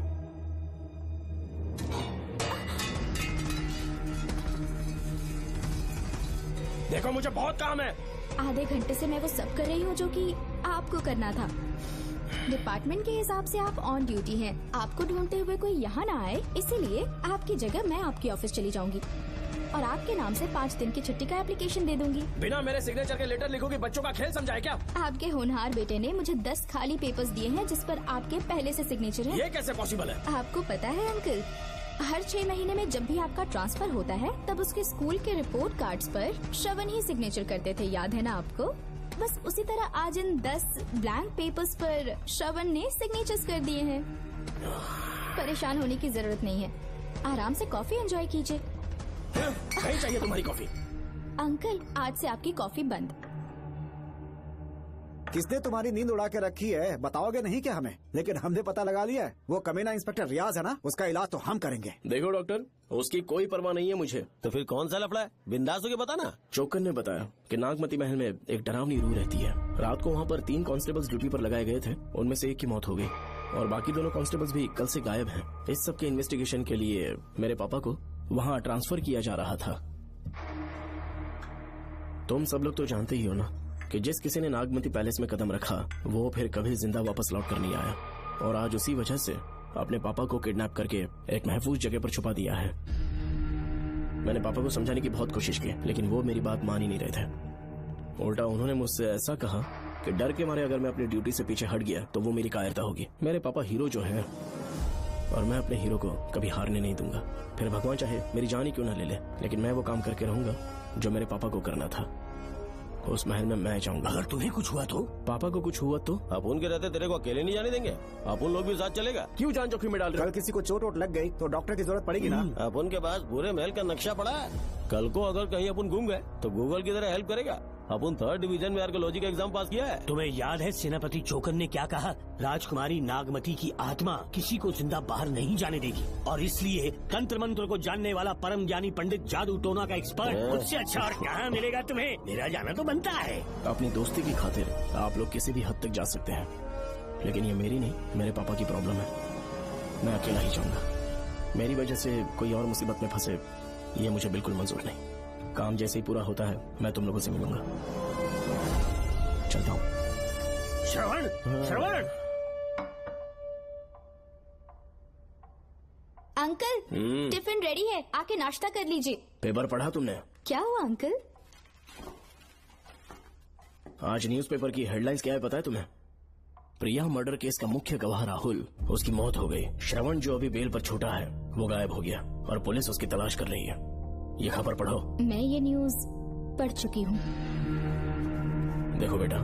देखो, मुझे बहुत काम है। आधे घंटे से मैं वो सब कर रही हूँ जो कि आपको करना था। डिपार्टमेंट के हिसाब से आप ऑन ड्यूटी हैं। आपको ढूंढते हुए कोई यहाँ ना आए, इसीलिए आपकी जगह मैं आपके ऑफिस चली जाऊंगी और आपके नाम से 5 दिन की छुट्टी का एप्लीकेशन दे दूंगी। बिना मेरे सिग्नेचर के लेटर लिखोगे? बच्चों का खेल समझाए क्या? आपके होनहार बेटे ने मुझे 10 खाली पेपर्स दिए हैं जिस पर आपके पहले से सिग्नेचर है। ये कैसे पॉसिबल है? आपको पता है अंकल, हर 6 महीने में जब भी आपका ट्रांसफर होता है तब उसके स्कूल के रिपोर्ट कार्ड्स पर श्रवण ही सिग्नेचर करते थे, याद है ना आपको? बस उसी तरह आज इन 10 ब्लैंक पेपर्स पर श्रवण ने सिग्नेचर्स कर दिए हैं। परेशान होने की जरूरत नहीं है, आराम से कॉफी एंजॉय कीजिए। नहीं चाहिए तुम्हारी कॉफी। अंकल, आज से आपकी कॉफी बंद। किसने तुम्हारी नींद उड़ा के रखी है बताओगे नहीं क्या हमें? लेकिन हमने पता लगा लिया है, वो कमीना इंस्पेक्टर रियाज है ना, उसका इलाज तो हम करेंगे। देखो डॉक्टर, उसकी कोई परवाह नहीं है मुझे। तो फिर कौन सा लफड़ा है? बिंदास होके बता ना। चोकन ने बताया कि नागमती महल में एक डरावनी रूह रहती है। रात को वहाँ पर 3 कांस्टेबल्स ड्यूटी पर लगाए गए थे, उनमें से एक की मौत हो गई और बाकी दोनों कांस्टेबल्स भी कल से गायब हैं। इस सब के इन्वेस्टिगेशन के लिए मेरे पापा को वहाँ ट्रांसफर किया जा रहा था। तुम सब लोग तो जानते ही हो ना कि जिस किसी ने नागमती पैलेस में कदम रखा वो फिर कभी जिंदा वापस लौट कर नहीं आया, और आज उसी वजह से अपने पापा को किडनैप करके एक महफूज जगह पर छुपा दिया है। मैंने पापा को समझाने की बहुत कोशिश की, लेकिन वो मेरी बात मान ही नहीं रहे थे। उल्टा उन्होंने मुझसे ऐसा कहा कि डर के मारे अगर मैं अपनी ड्यूटी से पीछे हट गया तो वो मेरी कायरता होगी। मेरे पापा हीरो जो है और मैं अपने हीरो को कभी हारने नहीं दूंगा। फिर भगवान चाहे मेरी जान ही क्यों न ले ले, लेकिन मैं वो काम करके रहूंगा जो मेरे पापा को करना था। उस महल में मैं जाऊंगा। अगर तुम्हें कुछ हुआ तो? पापा को कुछ हुआ तो? अपुन के रहते तेरे को अकेले नहीं जाने देंगे। अपुन लोग भी साथ चलेगा। क्यों जान जोखिम में डाल रहे? कल किसी को चोट वोट लग गई तो डॉक्टर की जरूरत पड़ेगी ना। अपुन के पास पूरे महल का नक्शा पड़ा है। कल को अगर कहीं अपन घूम गए तो गूगल की तरह हेल्प करेगा। अपन 3rd डिवीजन में आर्कियोलॉजी का एग्जाम पास किया है। तुम्हें याद है सेनापति चोकन ने क्या कहा? राजकुमारी नागमती की आत्मा किसी को जिंदा बाहर नहीं जाने देगी, और इसलिए तंत्र मंत्र को जानने वाला परम ज्ञानी पंडित जादू टोना का एक्सपर्ट उससे अच्छा और कहाँ मिलेगा तुम्हें? मेरा जाना तो बनता है। अपनी दोस्ती की खातिर आप लोग किसी भी हद तक जा सकते हैं, लेकिन ये मेरी नहीं, मेरे पापा की प्रॉब्लम है। मैं अकेला ही जाऊंगा। मेरी वजह से कोई और मुसीबत में फंसे ये मुझे बिल्कुल मंजूर नहीं। काम जैसे ही पूरा होता है मैं तुम लोगों से मिलूंगा। चलता हूँ। श्रवण, श्रवण। अंकल, टिफिन रेडी है, आके नाश्ता कर लीजिए। पेपर पढ़ा तुमने? क्या हुआ अंकल? आज न्यूज़पेपर की हेडलाइंस क्या है पता है तुम्हें? प्रिया मर्डर केस का मुख्य गवाह राहुल, उसकी मौत हो गई। श्रवण जो अभी बेल पर छूटा है वो गायब हो गया और पुलिस उसकी तलाश कर रही है। ये खबर पढ़ो। मैं ये न्यूज पढ़ चुकी हूँ। देखो बेटा,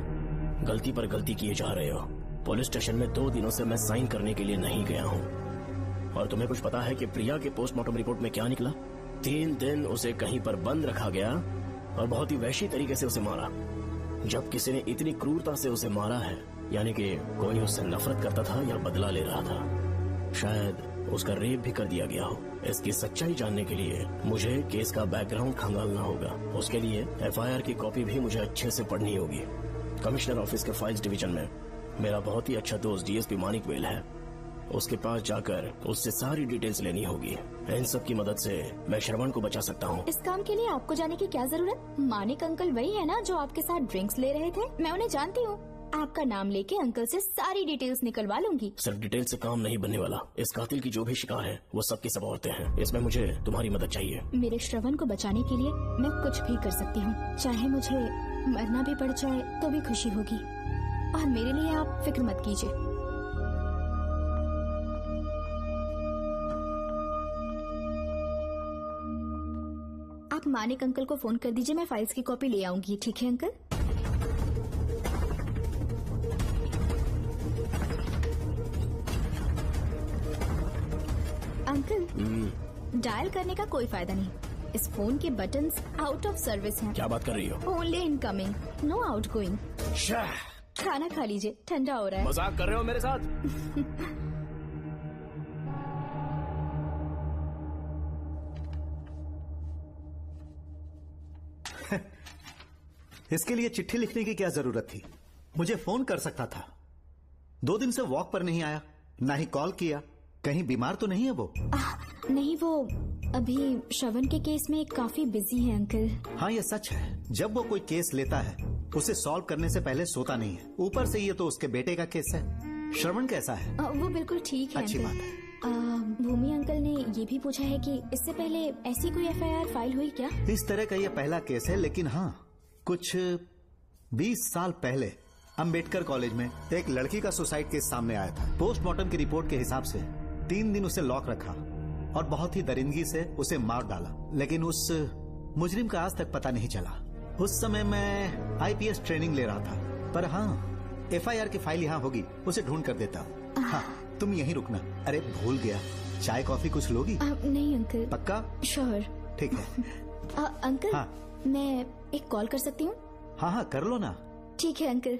गलती पर गलती किए जा रहे हो। पुलिस स्टेशन में 2 दिनों से मैं साइन करने के लिए नहीं गया हूँ, और तुम्हें कुछ पता है कि प्रिया के पोस्टमार्टम रिपोर्ट में क्या निकला? 3 दिन उसे कहीं पर बंद रखा गया और बहुत ही वैशी तरीके से उसे मारा। जब किसी ने इतनी क्रूरता से उसे मारा है, यानी कि कोई उससे नफरत करता था या बदला ले रहा था। शायद उसका रेप भी कर दिया गया हो। इसकी सच्चाई जानने के लिए मुझे केस का बैकग्राउंड खंगालना होगा। उसके लिए एफआईआर की कॉपी भी मुझे अच्छे से पढ़नी होगी। कमिश्नर ऑफिस के फाइल्स डिवीजन में मेरा बहुत ही अच्छा दोस्त डीएसपी मानिक वेल है। उसके पास जाकर उससे सारी डिटेल्स लेनी होगी। इन सब की मदद से मैं श्रवण को बचा सकता हूँ। इस काम के लिए आपको जाने की क्या जरूरत? मानिक अंकल वही है ना जो आपके साथ ड्रिंक्स ले रहे थे? मैं उन्हें जानती हूँ। आपका नाम लेके अंकल से सारी डिटेल्स निकलवा लूंगी। सिर्फ डिटेल से काम नहीं बनने वाला। इस कातिल की जो भी शिकार है वो सबकी सब औरतें हैं। इसमें मुझे तुम्हारी मदद चाहिए। मेरे श्रवण को बचाने के लिए मैं कुछ भी कर सकती हूँ, चाहे मुझे मरना भी पड़ जाए तो भी खुशी होगी। और मेरे लिए आप फिक्र मत कीजिए। आप मानिक अंकल को फोन कर दीजिए, मैं फाइल्स की कॉपी ले आऊंगी। ठीक है अंकल? अंकल, डायल करने का कोई फायदा नहीं। इस फोन के बटन्स आउट ऑफ सर्विस हैं। क्या बात कर रही हो? Only incoming, no outgoing. खाना खा लीजिए, ठंडा हो रहा है। मजाक कर रहे हो मेरे साथ? इसके लिए चिट्ठी लिखने की क्या जरूरत थी? मुझे फोन कर सकता था। 2 दिन से वॉक पर नहीं आया, ना ही कॉल किया। कहीं बीमार तो नहीं है वो? नहीं, वो अभी श्रवण के केस में काफी बिजी है अंकल। हाँ, ये सच है। जब वो कोई केस लेता है उसे सॉल्व करने से पहले सोता नहीं है। ऊपर से ये तो उसके बेटे का केस है। श्रवण कैसा है? वो बिल्कुल ठीक है। अच्छी अंकल। बात है। भूमि अंकल ने ये भी पूछा है कि इससे पहले ऐसी कोई FIR फाइल हुई क्या? इस तरह का ये पहला केस है, लेकिन हाँ, कुछ 20 साल पहले अंबेडकर कॉलेज में एक लड़की का सुसाइड केस सामने आया था। पोस्टमार्टम की रिपोर्ट के हिसाब से 3 दिन उसे लॉक रखा और बहुत ही दरिंदगी से उसे मार डाला, लेकिन उस मुजरिम का आज तक पता नहीं चला। उस समय मैं IPS ट्रेनिंग ले रहा था, पर हाँ, FIR की फाइल यहाँ होगी, उसे ढूंढ कर देता हूँ। हाँ, तुम यहीं रुकना। अरे भूल गया, चाय कॉफी कुछ लोगी? नहीं अंकल। पक्का? श्योर। ठीक है। अंकल, हाँ। मैं एक कॉल कर सकती हूँ? हाँ हाँ, कर लो ना। ठीक है अंकल।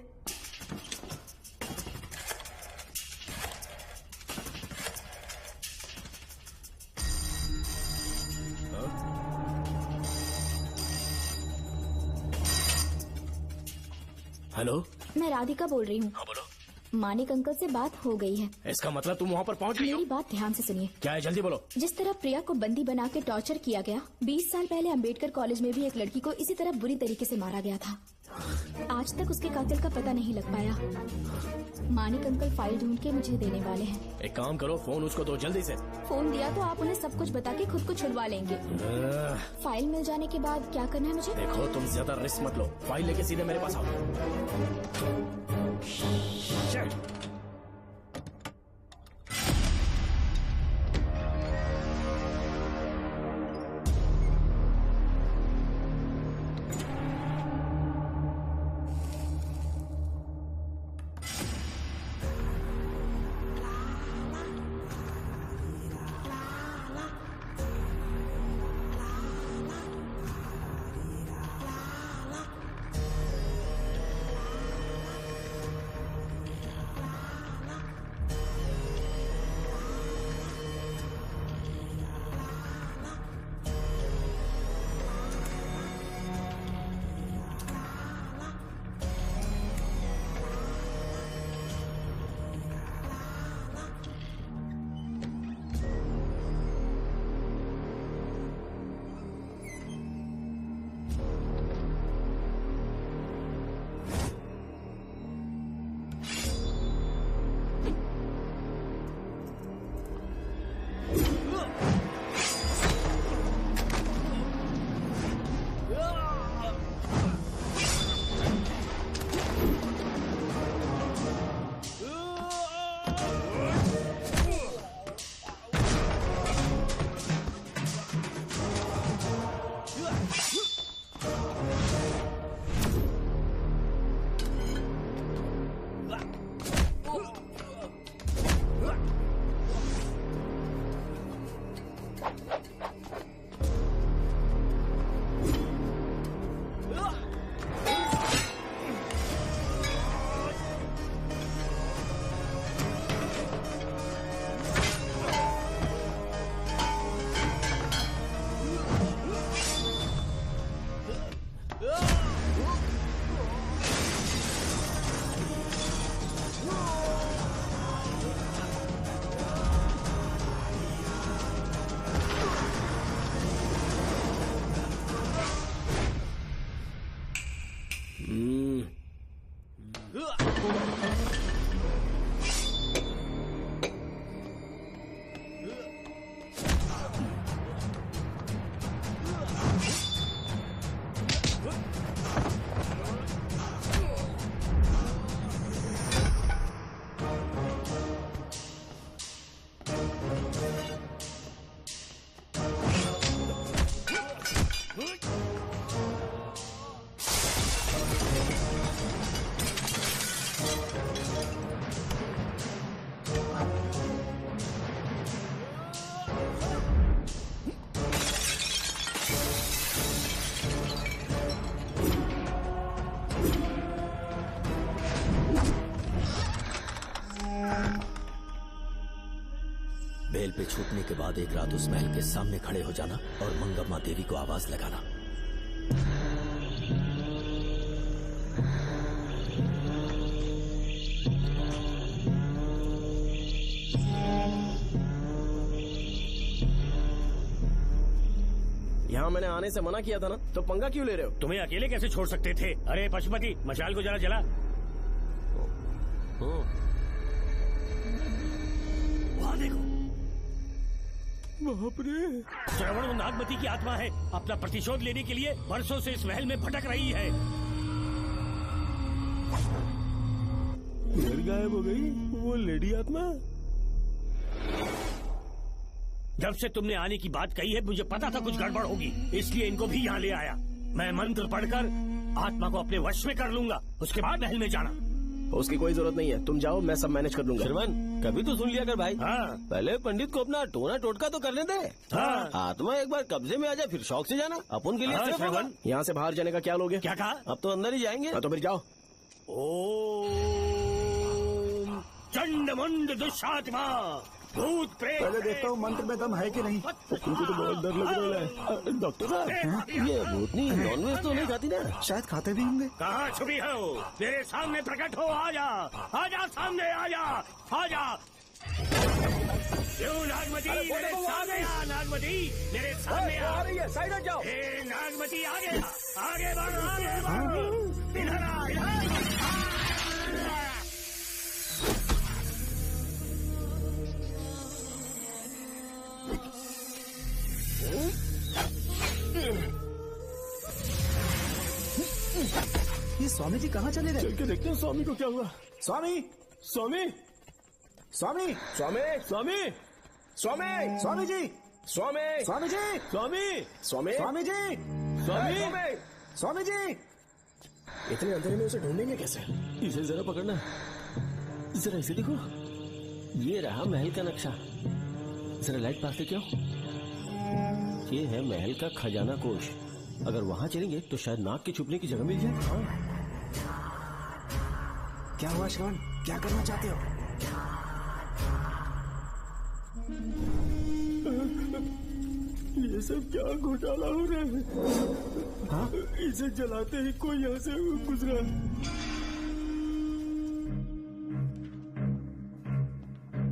हेलो, मैं राधिका बोल रही हूँ। हाँ बोलो। मानिक अंकल से बात हो गई है। इसका मतलब तुम वहाँ पर पहुँच गई हो? मेरी बात ध्यान से सुनिए। क्या है, जल्दी बोलो। जिस तरह प्रिया को बंदी बना के टॉर्चर किया गया, 20 साल पहले अंबेडकर कॉलेज में भी एक लड़की को इसी तरह बुरी तरीके से मारा गया था। आज तक उसके कातिल का पता नहीं लग पाया। मानिक अंकल फाइल ढूंढ के मुझे देने वाले हैं। एक काम करो, फोन उसको दो जल्दी से। फोन दिया तो आप उन्हें सब कुछ बता के खुद को छुड़वा लेंगे। फाइल मिल जाने के बाद क्या करना है मुझे? देखो, तुम ज्यादा रिस्क मत लो, फाइल लेके सीधे मेरे पास आओ। बेल पे छूटने के बाद एक रात उस महल के सामने खड़े हो जाना और मंगम्मा देवी को आवाज लगाना। यहाँ मैंने आने से मना किया था ना, तो पंगा क्यों ले रहे हो? तुम्हें अकेले कैसे छोड़ सकते थे? अरे पशुपति, मशाल को जरा जला। वहाँ देखो, बाप रे। श्रवण वो नागमती की आत्मा है, अपना प्रतिशोध लेने के लिए वर्षों से इस महल में भटक रही है। घर गायब हो गई वो लेडी आत्मा। जब से तुमने आने की बात कही है मुझे पता था कुछ गड़बड़ होगी, इसलिए इनको भी यहाँ ले आया। मैं मंत्र पढ़कर आत्मा को अपने वश में कर लूंगा, उसके बाद महल में जाना। उसकी कोई जरूरत नहीं है, तुम जाओ, मैं सब मैनेज कर दूंगा। श्रवण, कभी तो सुन लिया कर भाई। हाँ। पहले पंडित को अपना टोना टोटका तो करने दे। हाँ। आत्मा एक बार कब्जे में आ जाए फिर शौक से जाना। अपन के लिए हाँ, सिर्फ श्रवण। यहाँ से बाहर जाने का क्या लोगे? क्या कहा? अब तो अंदर ही जाएंगे। तो फिर जाओ। ओम चंडमुंड दुष्टात्मा भूत प्रेत। पहले देखता हूँ मंत्र में दम है कि नहीं। तुमको तो बहुत डर लग रहा है। डॉक्टर साहब, ये भूतनी नॉनवेज तो नहीं खाती ना? शायद खाते भी होंगे। कहाँ छुपी हो? मेरे सामने प्रकट हो, आजा आजा, सामने आजा आजा। क्यों नागमती मेरे सामने आ, नागमती मेरे सामने आ रही है, साइड हट जाओ। नागमती आगे आगे बढ़, आगे बढ़, इधर आ, इधर। ये स्वामी जी कहाँ चले गए? चल के देखते हैं स्वामी को क्या हुआ। स्वामी, स्वामी, स्वामी, स्वामी, स्वामी, स्वामी, स्वामी जी, स्वामी, स्वामी जी, स्वामी, स्वामी, स्वामी जी, स्वामी, स्वामी जी। इतने अंधेरे में उसे ढूंढेंगे कैसे? इसे जरा पकड़ना, जरा इसे देखो, ये रहा महल का नक्शा। जरा लाइट पास लेके आओ। ये है महल का खजाना कोष। अगर वहाँ चलेंगे तो शायद नाग के छुपने की जगह मिल जाए। हाँ। क्या हुआ श्रवण, क्या करना चाहते हो? ये सब क्या घोटाला हो रहा है? हाँ? इसे जलाते ही कोई यहाँ से गुजरा।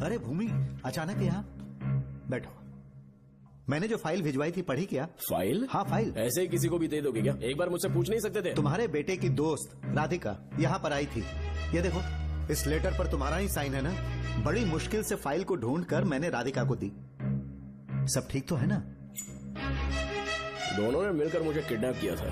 अरे भूमि, अचानक यहाँ? बैठो। मैंने जो फाइल भिजवाई थी पढ़ी क्या? फाइल? हाँ फाइल। ऐसे ही किसी को भी दे दोगे क्या? एक बार मुझसे पूछ नहीं सकते थे? तुम्हारे बेटे की दोस्त राधिका यहाँ पर आई थी। ये देखो, इस लेटर पर तुम्हारा ही साइन है ना? बड़ी मुश्किल से फाइल को ढूंढकर मैंने राधिका को दी। सब ठीक तो है ना? दोनों ने मिलकर मुझे किडनैप किया था,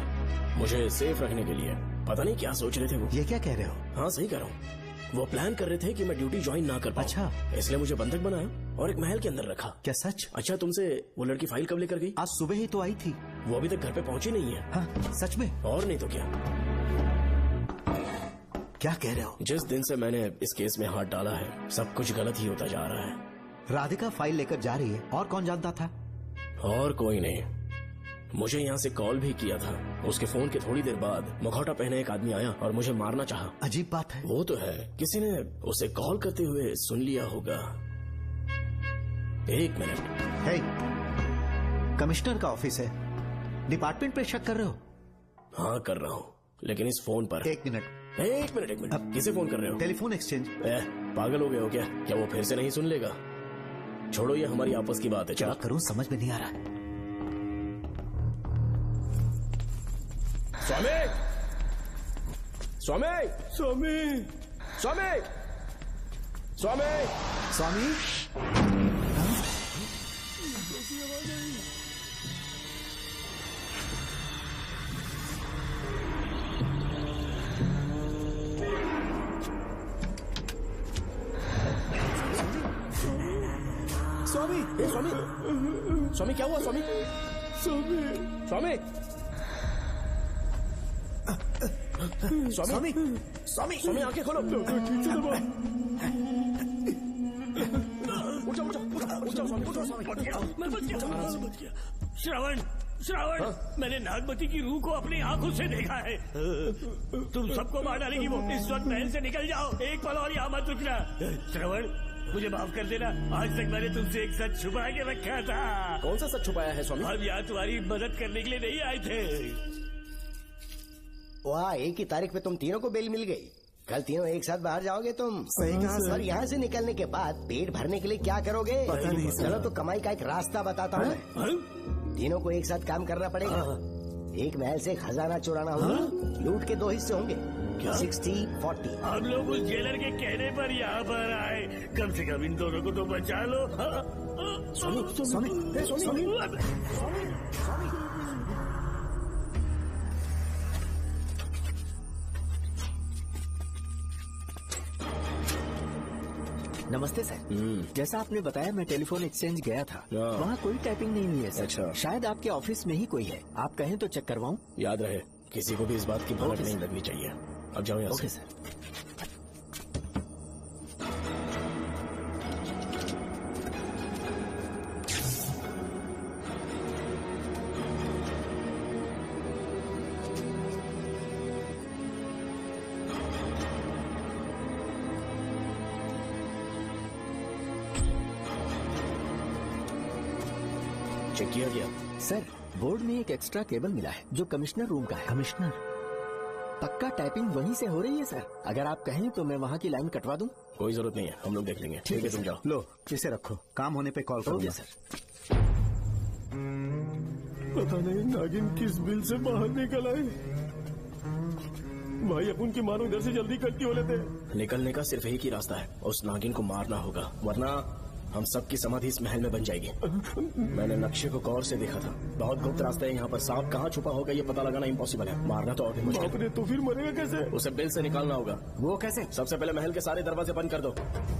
मुझे सेफ रखने के लिए। पता नहीं क्या सोच रहे थे वो। ये क्या कह रहे हो? हाँ सही कह रहा हूँ। वो प्लान कर रहे थे कि मैं ड्यूटी ज्वाइन ना कर पाऊं। अच्छा। इसलिए मुझे बंधक बनाया और एक महल के अंदर रखा। क्या सच? अच्छा, तुमसे वो लड़की फाइल कब लेकर गई? आज सुबह ही तो आई थी। वो अभी तक घर पे पहुंची नहीं है। हाँ, सच में? और नहीं तो क्या। क्या कह रहे हो? जिस दिन से मैंने इस केस में हाथ डाला है सब कुछ गलत ही होता जा रहा है। राधिका फाइल लेकर जा रही है, और कौन जानता था? और कोई नहीं। मुझे यहाँ से कॉल भी किया था। उसके फोन के थोड़ी देर बाद मुखौटा पहने एक आदमी आया और मुझे मारना चाहा। अजीब बात है। वो तो है, किसी ने उसे कॉल करते हुए सुन लिया होगा। एक मिनट। हे, कमिश्नर का ऑफिस है, डिपार्टमेंट पे शक कर रहे हो? हाँ कर रहा हूँ, लेकिन इस फोन पर। एक मिनट। अब किसे फोन कर रहे हो? Telephone exchange. पागल हो गए हो क्या? क्या वो फिर से नहीं सुन लेगा? छोड़ो, ये हमारी आपस की बात है। क्या करूं समझ में नहीं आ रहा। स्वामी, स्वामी, स्वामी, स्वामी, स्वामी, स्वामी। स्वामी, स्वामी, स्वामी क्या हुआ? स्वामी, स्वामी, स्वामी, स्वामी, स्वामी, स्वामी आंखें खोलो। ठीक से दबाओ। उठो, उठो, उठो, उठो, स्वामी, उठो, स्वामी। मैं बच गया। श्रवण, श्रवण, मैंने नागमती की रूह को अपनी आंखों से देखा है। तुम सबको मार डालेगी वो। इस वक्त महल से निकल जाओ, एक पल और यहाँ मत रुकना। श्रवण, मुझे माफ कर देना। आज तक मैंने तुमसे एक सच छुपा के रखा था। कौन सा सच छुपाया है स्वामी? हम यहाँ तुम्हारी मदद करने के लिए नहीं आए थे। वाह, एक ही तारीख पे तुम तीनों को बेल मिल गई। कल तीनों एक साथ बाहर जाओगे तुम? सही कहा सर। और यहाँ से निकलने के बाद पेट भरने के लिए क्या करोगे? पता नहीं सर। चलो तो कमाई का एक रास्ता बताता हूँ। तीनों को एक साथ काम करना पड़ेगा। एक महल से खजाना चुराना होगा। लूट के 2 हिस्से होंगे। 60-40। हम लोग उस जेलर के कहने पर यहाँ पर आए। कम से कम इन दोनों को तो बचा लो। नमस्ते सर। जैसा आपने बताया मैं टेलीफोन एक्सचेंज गया था, वहाँ कोई टाइपिंग नहीं हुई है सर। अच्छा। शायद आपके ऑफिस में ही कोई है, आप कहें तो चेक करवाऊं? याद रहे, किसी को भी इस बात की भनक नहीं लगनी चाहिए। अब जाओ यहाँ ओके से। सर। चेक किया गया? सर, बोर्ड में एक एक्स्ट्रा केबल मिला है जो कमिश्नर रूम का है। कमिश्नर? पक्का टाइपिंग वहीं से हो रही है सर। अगर आप कहें तो मैं वहाँ की लाइन कटवा दूं? कोई जरूरत नहीं है, हम लोग देख लेंगे। ठीक है, तुम जाओ। लो, इसे रखो, काम होने पे कॉल करूंगा। सर। पता नहीं नागिन किस बिल से बाहर निकल आए। भाई अपन की मानो इधर से जल्दी कट क्यों लेते? निकलने का सिर्फ एक ही रास्ता है, उस नागिन को मारना होगा, वरना हम सबकी समाधि इस महल में बन जाएगी। मैंने नक्शे को गौर से देखा था, बहुत गुप्त रास्ता है यहाँ पर। सांप कहाँ छुपा होगा ये पता लगाना इम्पॉसिबल है, मारना तो और भी मुश्किल है। तो फिर मरेगा कैसे? उसे बिल से निकालना होगा। वो कैसे? सबसे पहले महल के सारे दरवाजे बंद कर दो।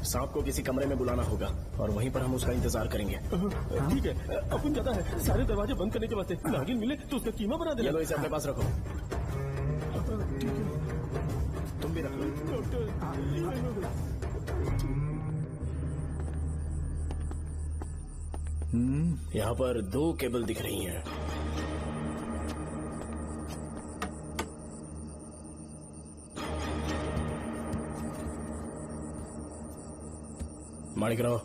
सांप को किसी कमरे में बुलाना होगा और वहीं पर हम उसका इंतजार करेंगे। ठीक है, अपन जाता है सारे दरवाजे बंद करने के वास्ते। नागिन मिले तो उसका कीमा बना देना। ये लो, इसे अपने पास रखो। तुम भी रख लो। यहाँ पर 2 केबल दिख रही हैं। माणिकराव,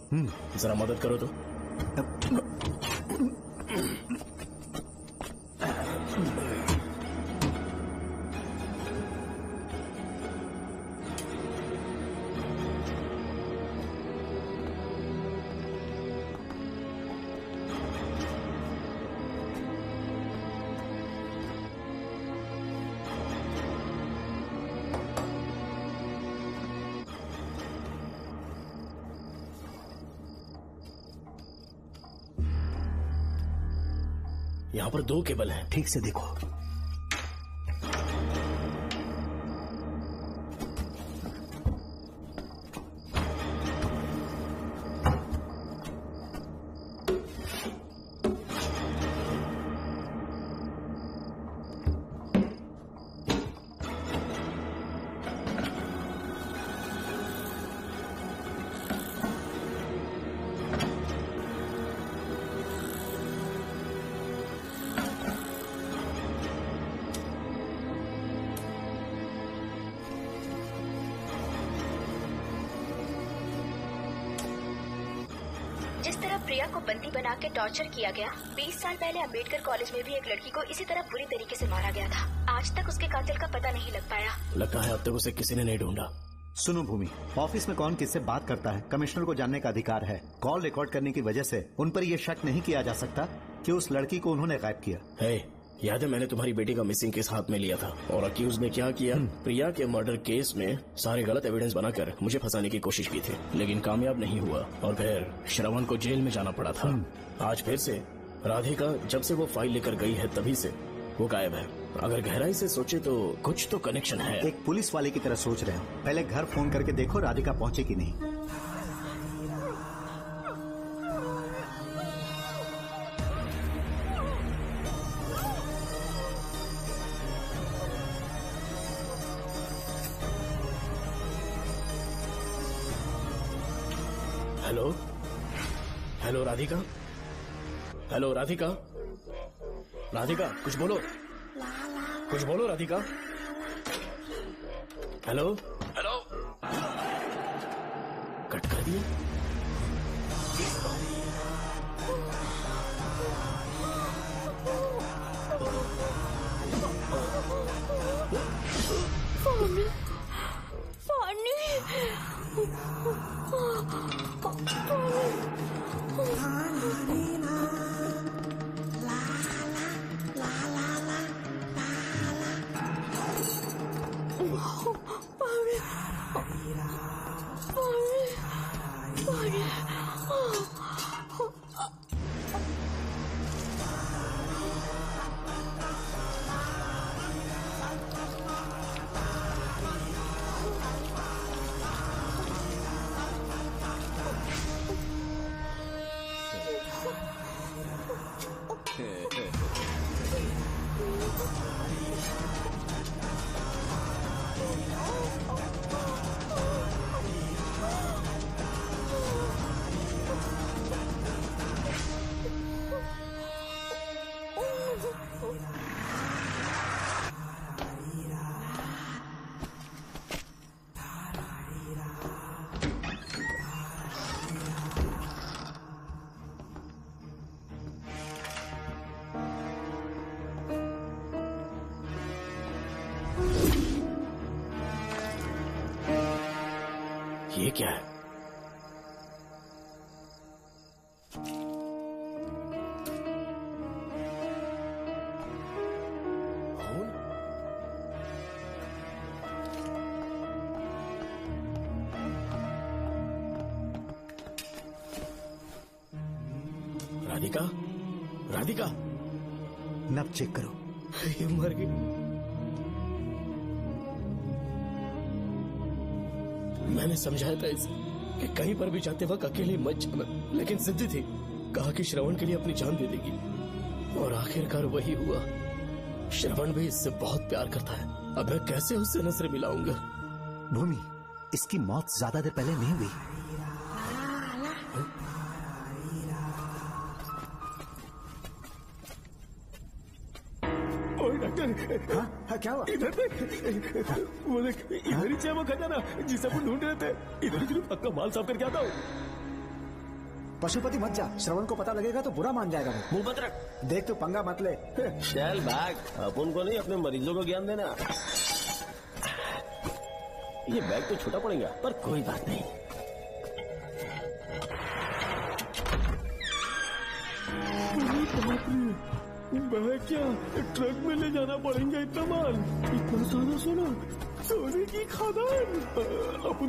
जरा मदद करो तो। यहाँ पर 2 केबल हैं। ठीक से देखो। जिस तरह प्रिया को बंदी बना के टॉर्चर किया गया, 20 साल पहले अंबेडकर कॉलेज में भी एक लड़की को इसी तरह बुरी तरीके से मारा गया था। आज तक उसके कातिल का पता नहीं लग पाया। लगता है अब तक उसे किसी ने नहीं ढूंढा। सुनो भूमि, ऑफिस में कौन किससे बात करता है कमिश्नर को जानने का अधिकार है। कॉल रिकॉर्ड करने की वजह से उन पर यह शक नहीं किया जा सकता कि उस लड़की को उन्होंने गायब किया है। याद है मैंने तुम्हारी बेटी का मिसिंग केस हाथ में लिया था और अक्यूज ने क्या किया? प्रिया के मर्डर केस में सारे गलत एविडेंस बनाकर मुझे फंसाने की कोशिश की थी, लेकिन कामयाब नहीं हुआ और फिर श्रवण को जेल में जाना पड़ा था। आज फिर से राधिका जब से वो फाइल लेकर गई है तभी से वो गायब है। अगर गहराई से सोचे तो कुछ तो कनेक्शन है। एक पुलिस वाले की तरह सोच रहे हो। पहले घर फोन करके देखो राधिका पहुंचे कि नहीं। Hello hello Radhika, hello Radhika, Radhika कुछ बोलो, कुछ बोलो राधिका। हेलो हेलो, कट कर दिया। ये क्या है? राधिका, राधिका, नब चेक करो। ये मर गई। मैंने समझाया था इसे कि कहीं पर भी जाते वक्त अकेले मत जाना, लेकिन जिद्दी थी। कहा कि श्रवण के लिए अपनी जान दे देगी, और आखिरकार वही हुआ। श्रवण भी इससे बहुत प्यार करता है। अब मैं कैसे उससे नजर मिलाऊंगा? भूमि, इसकी मौत ज्यादा देर पहले नहीं हुई। हाँ, क्या हुआ? इधर देख, वो देख, इधर ही है वो खजाना जिसे अपन ढूंढ रहे थे। इधर ही पक्का माल साफ करके आता हूँ। पशुपति मत जा, श्रवण को पता लगेगा तो बुरा मान जाएगा वो। मुंह बंद रख। देख तो पंगा मत ले। चल बैग, अपन को नहीं अपने मरीजों को ज्ञान देना। ये बैग तो छोटा पड़ेगा, पर कोई बात नहीं। मैं क्या ट्रक में ले जाना पड़ेगा इतना माल? इतना सारा सोना, सोने की खदान। अपन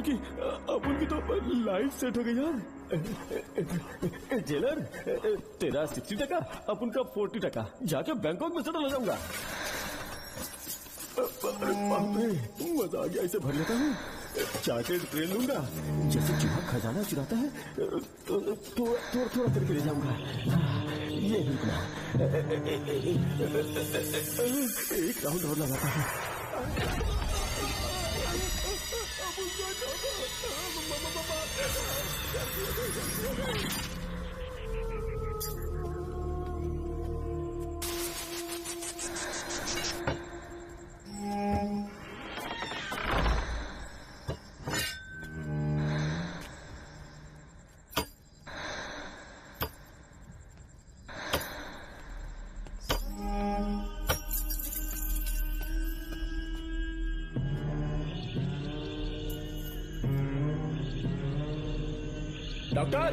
की तो लाइफ सेट हो गई यार। जेलर, तेरा 60%, अपन का 40%। जाके बैंकॉक में सेटल हो जाऊंगा। मजा आ गया, इसे भर लेता हूँ। चार्टेड ट्रेन लूंगा, जैसे चूहा खजाना चुराता है थोड़ा थोड़ा करके ले जाऊंगा। ये रुकना, एक राउंड और लगाता है। Doctor,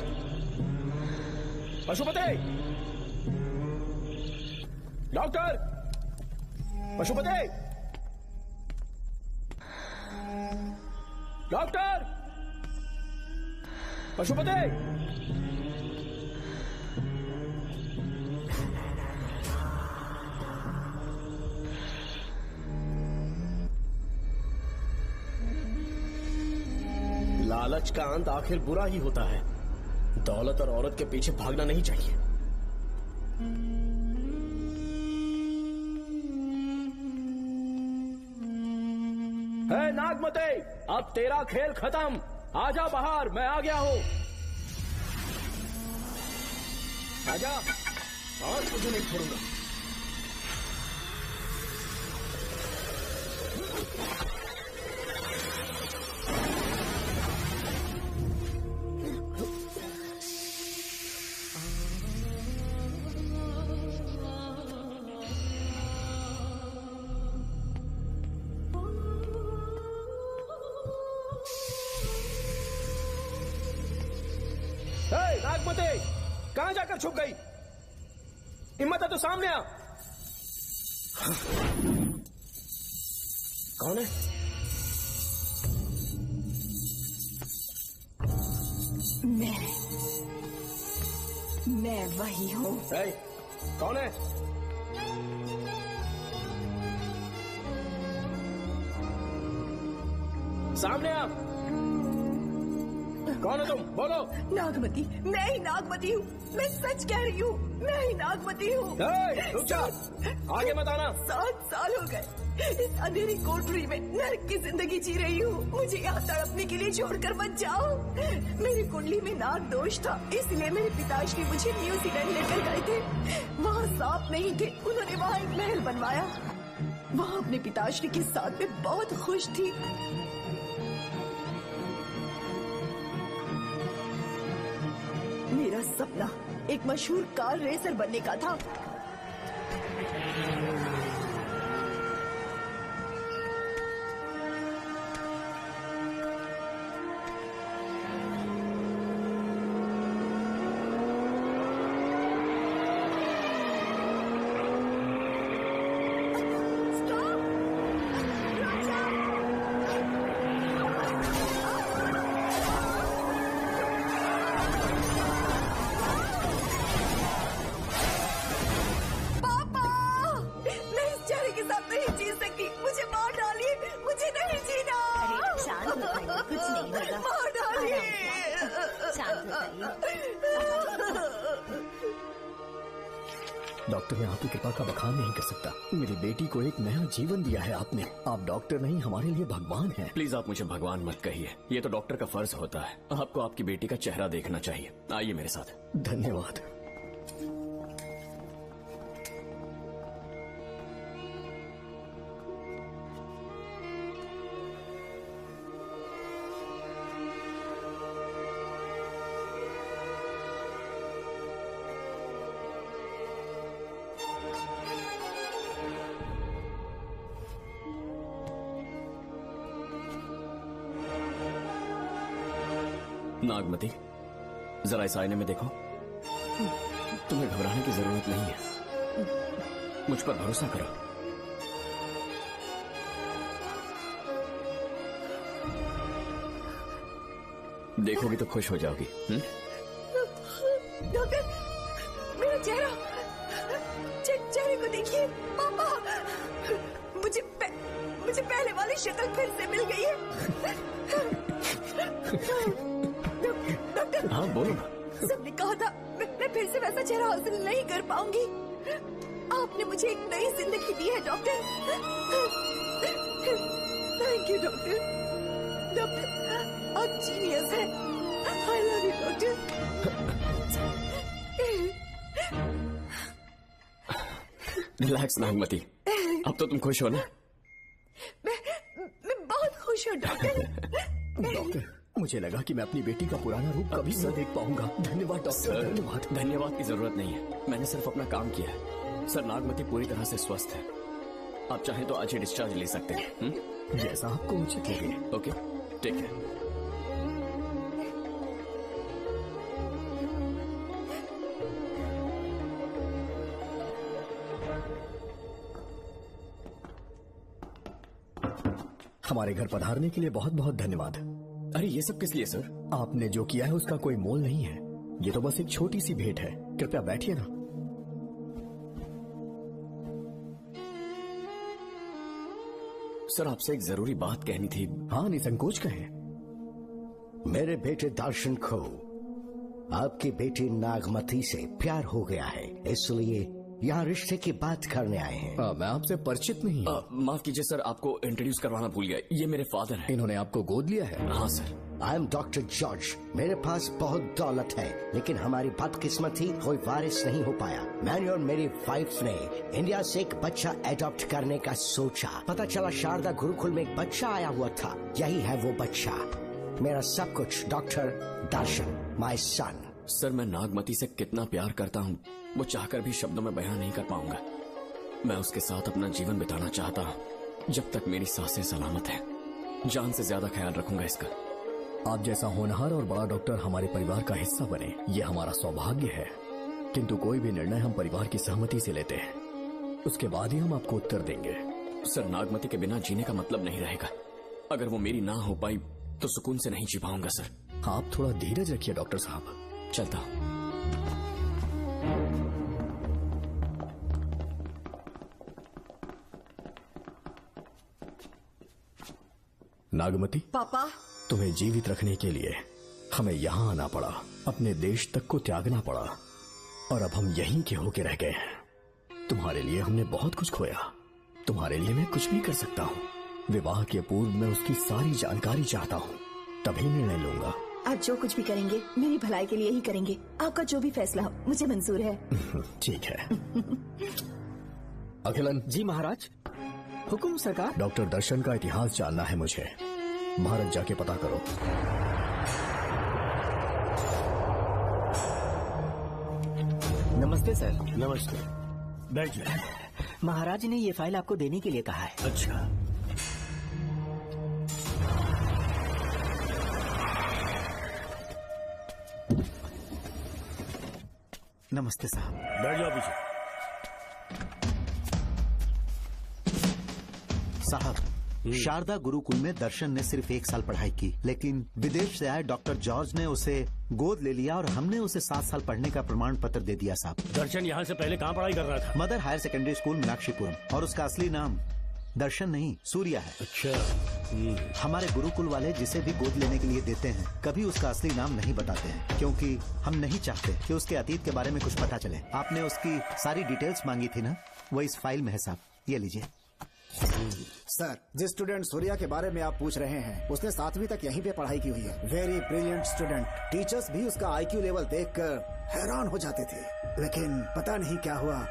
Pashupati, doctor, Pashupati, doctor, Pashupati. लालच का अंत आखिर बुरा ही होता है। दौलत और औरत के पीछे भागना नहीं चाहिए। है नागमते, अब तेरा खेल खत्म। आजा बाहर, मैं आ गया हूँ। आजा, आज तुझे नहीं छोड़ूंगा। नागमते, कहां जाकर छुप गई? हिम्मत है तो सामने आ। कौन है? मैं वही हूँ। कौन है? सामने आ। कौन हो तुम? बोलो। नागमती, मैं ही नागमती हूँ। मैं सच कह रही हूँ, मैं ही नागमती हूँ। रुक जा, आगे मत आना। 7 साल हो गए इस अंधेरी कोठरी में नर्क की जिंदगी जी रही हूँ। मुझे यहाँ तड़पने के लिए छोड़कर मत जाओ। मेरी कुंडली में नाग दोष था, इसलिए मेरे पिताश्री मुझे न्यूजीलैंड लेकर गए थे। वहाँ सांप नहीं थे, उन्होंने वहाँ एक महल बनवाया। वहाँ अपने पिताश्री के साथ में बहुत खुश थी। मेरा सपना एक मशहूर कार रेसर बनने का था। डॉक्टर, मैं आपकी कृपा का बखान नहीं कर सकता। मेरी बेटी को एक नया जीवन दिया है आपने। आप डॉक्टर नहीं, हमारे लिए भगवान हैं। प्लीज आप मुझे भगवान मत कहिए, ये तो डॉक्टर का फर्ज होता है। आपको आपकी बेटी का चेहरा देखना चाहिए। आइए मेरे साथ। धन्यवाद। नागमती, जरा इस आईने में देखो। तुम्हें घबराने की जरूरत नहीं है, मुझ पर भरोसा करो। देखोगी तो खुश हो जाओगी। डॉक्टर, मेरा चेहरा, चेहरे को देखिए। पापा, मुझे पहले वाली शक्ल फिर से मिल गई है। हाँ बोलो ना। सबने कहा था मैं फिर से वैसा चेहरा हासिल नहीं कर पाऊंगी। आपने मुझे एक नई जिंदगी दी है doctor. Thank you doctor. Doctor, आप जीनियस हैं। I love you doctor. Relax Nagmati, अब तो तुम खुश हो ना? मैं बहुत खुश हूँ डॉक्टर। डॉक्टर, मुझे लगा कि मैं अपनी बेटी का पुराना रूप कभी न देख पाऊंगा। धन्यवाद डॉक्टर। धन्यवाद। धन्यवाद की जरूरत नहीं है, मैंने सिर्फ अपना काम किया है। सर, नागमती पूरी तरह से स्वस्थ है। आप चाहें तो आज ही डिस्चार्ज ले सकते हैं। जैसा आपको उचित लगे। ओके, ठीक है। हमारे घर पधारने के लिए बहुत बहुत धन्यवाद। अरे ये सब किस लिए सर? आपने जो किया है उसका कोई मोल नहीं है। ये तो बस एक छोटी सी भेंट है। कृपया बैठिए ना। सर, आपसे एक जरूरी बात कहनी थी। हाँ, निसंकोच कहें। मेरे बेटे दर्शन को आपकी बेटी नागमती से प्यार हो गया है, इसलिए यहाँ रिश्ते की बात करने आए हैं। मैं आपसे परिचित नहीं हूँ। माफ कीजिए सर, आपको इंट्रोड्यूस करवाना भूल गया। ये मेरे फादर हैं। इन्होंने आपको गोद लिया है? हाँ sir. I am doctor George. मेरे पास बहुत दौलत है, लेकिन हमारी बदकिस्मती कोई वारिस नहीं हो पाया। मैंने और मेरी वाइफ ने इंडिया से एक बच्चा एडॉप्ट करने का सोचा। पता चला शारदा गुरुकुल में एक बच्चा आया हुआ था। यही है वो बच्चा, मेरा सब कुछ। Doctor Darshan, my son. Sir, मैं नागमती से कितना प्यार करता हूँ वो चाहकर भी शब्दों में बयां नहीं कर पाऊंगा। मैं उसके साथ अपना जीवन बिताना चाहता हूँ जब तक मेरी सांसें सलामत हैं। जान से ज्यादा ख्याल रखूंगा इसका। आप जैसा होनहार और बड़ा डॉक्टर हमारे परिवार का हिस्सा बने, ये हमारा सौभाग्य है। किंतु कोई भी निर्णय हम परिवार की सहमति से लेते हैं, उसके बाद ही हम आपको उत्तर देंगे। सर, नागमती के बिना जीने का मतलब नहीं रहेगा। अगर वो मेरी ना हो पाई तो सुकून से नहीं जी पाऊंगा सर। आप थोड़ा धीरज रखिए डॉक्टर साहब। चलता हूँ। नागमती, पापा, तुम्हें जीवित रखने के लिए हमें यहाँ आना पड़ा, अपने देश तक को त्यागना पड़ा, और अब हम यहीं के होके रह गए हैं। तुम्हारे लिए हमने बहुत कुछ खोया, तुम्हारे लिए मैं कुछ भी कर सकता हूँ। विवाह के पूर्व मैं उसकी सारी जानकारी चाहता हूँ, तभी निर्णय लूंगा। आप जो कुछ भी करेंगे मेरी भलाई के लिए ही करेंगे। आपका जो भी फैसला हो मुझे मंजूर है। ठीक है। अखिलन। जी महाराज। हुकुम सरकार। डॉक्टर दर्शन का इतिहास जानना है मुझे, भारत जाके पता करो। नमस्ते सर। नमस्ते, बैठ जाए। महाराज ने ये फाइल आपको देने के लिए कहा है। अच्छा, नमस्ते साहब। बैठ जाओ पीछे। साहब, शारदा गुरुकुल में दर्शन ने सिर्फ 1 साल पढ़ाई की, लेकिन विदेश से आए डॉक्टर जॉर्ज ने उसे गोद ले लिया और हमने उसे 7 साल पढ़ने का प्रमाण पत्र दे दिया साहब। दर्शन यहाँ से पहले कहाँ पढ़ाई कर रहा था? Mother Higher Secondary School Meenakshipuram, और उसका असली नाम दर्शन नहीं सूर्या है। अच्छा। हमारे गुरुकुल वाले जिसे भी गोद लेने के लिए देते हैं कभी उसका असली नाम नहीं बताते हैं, क्योंकि हम नहीं चाहते कि उसके अतीत के बारे में कुछ पता चले। आपने उसकी सारी डिटेल्स मांगी थी ना, वो इस फाइल में है साहब, ये लीजिए। सर, जिस स्टूडेंट सूर्या के बारे में आप पूछ रहे हैं उसने 7वीं तक यहीं पे पढ़ाई की हुई है। Very brilliant student. टीचर्स भी उसका IQ लेवल देखकर हैरान हो जाते थे, लेकिन पता नहीं क्या हुआ,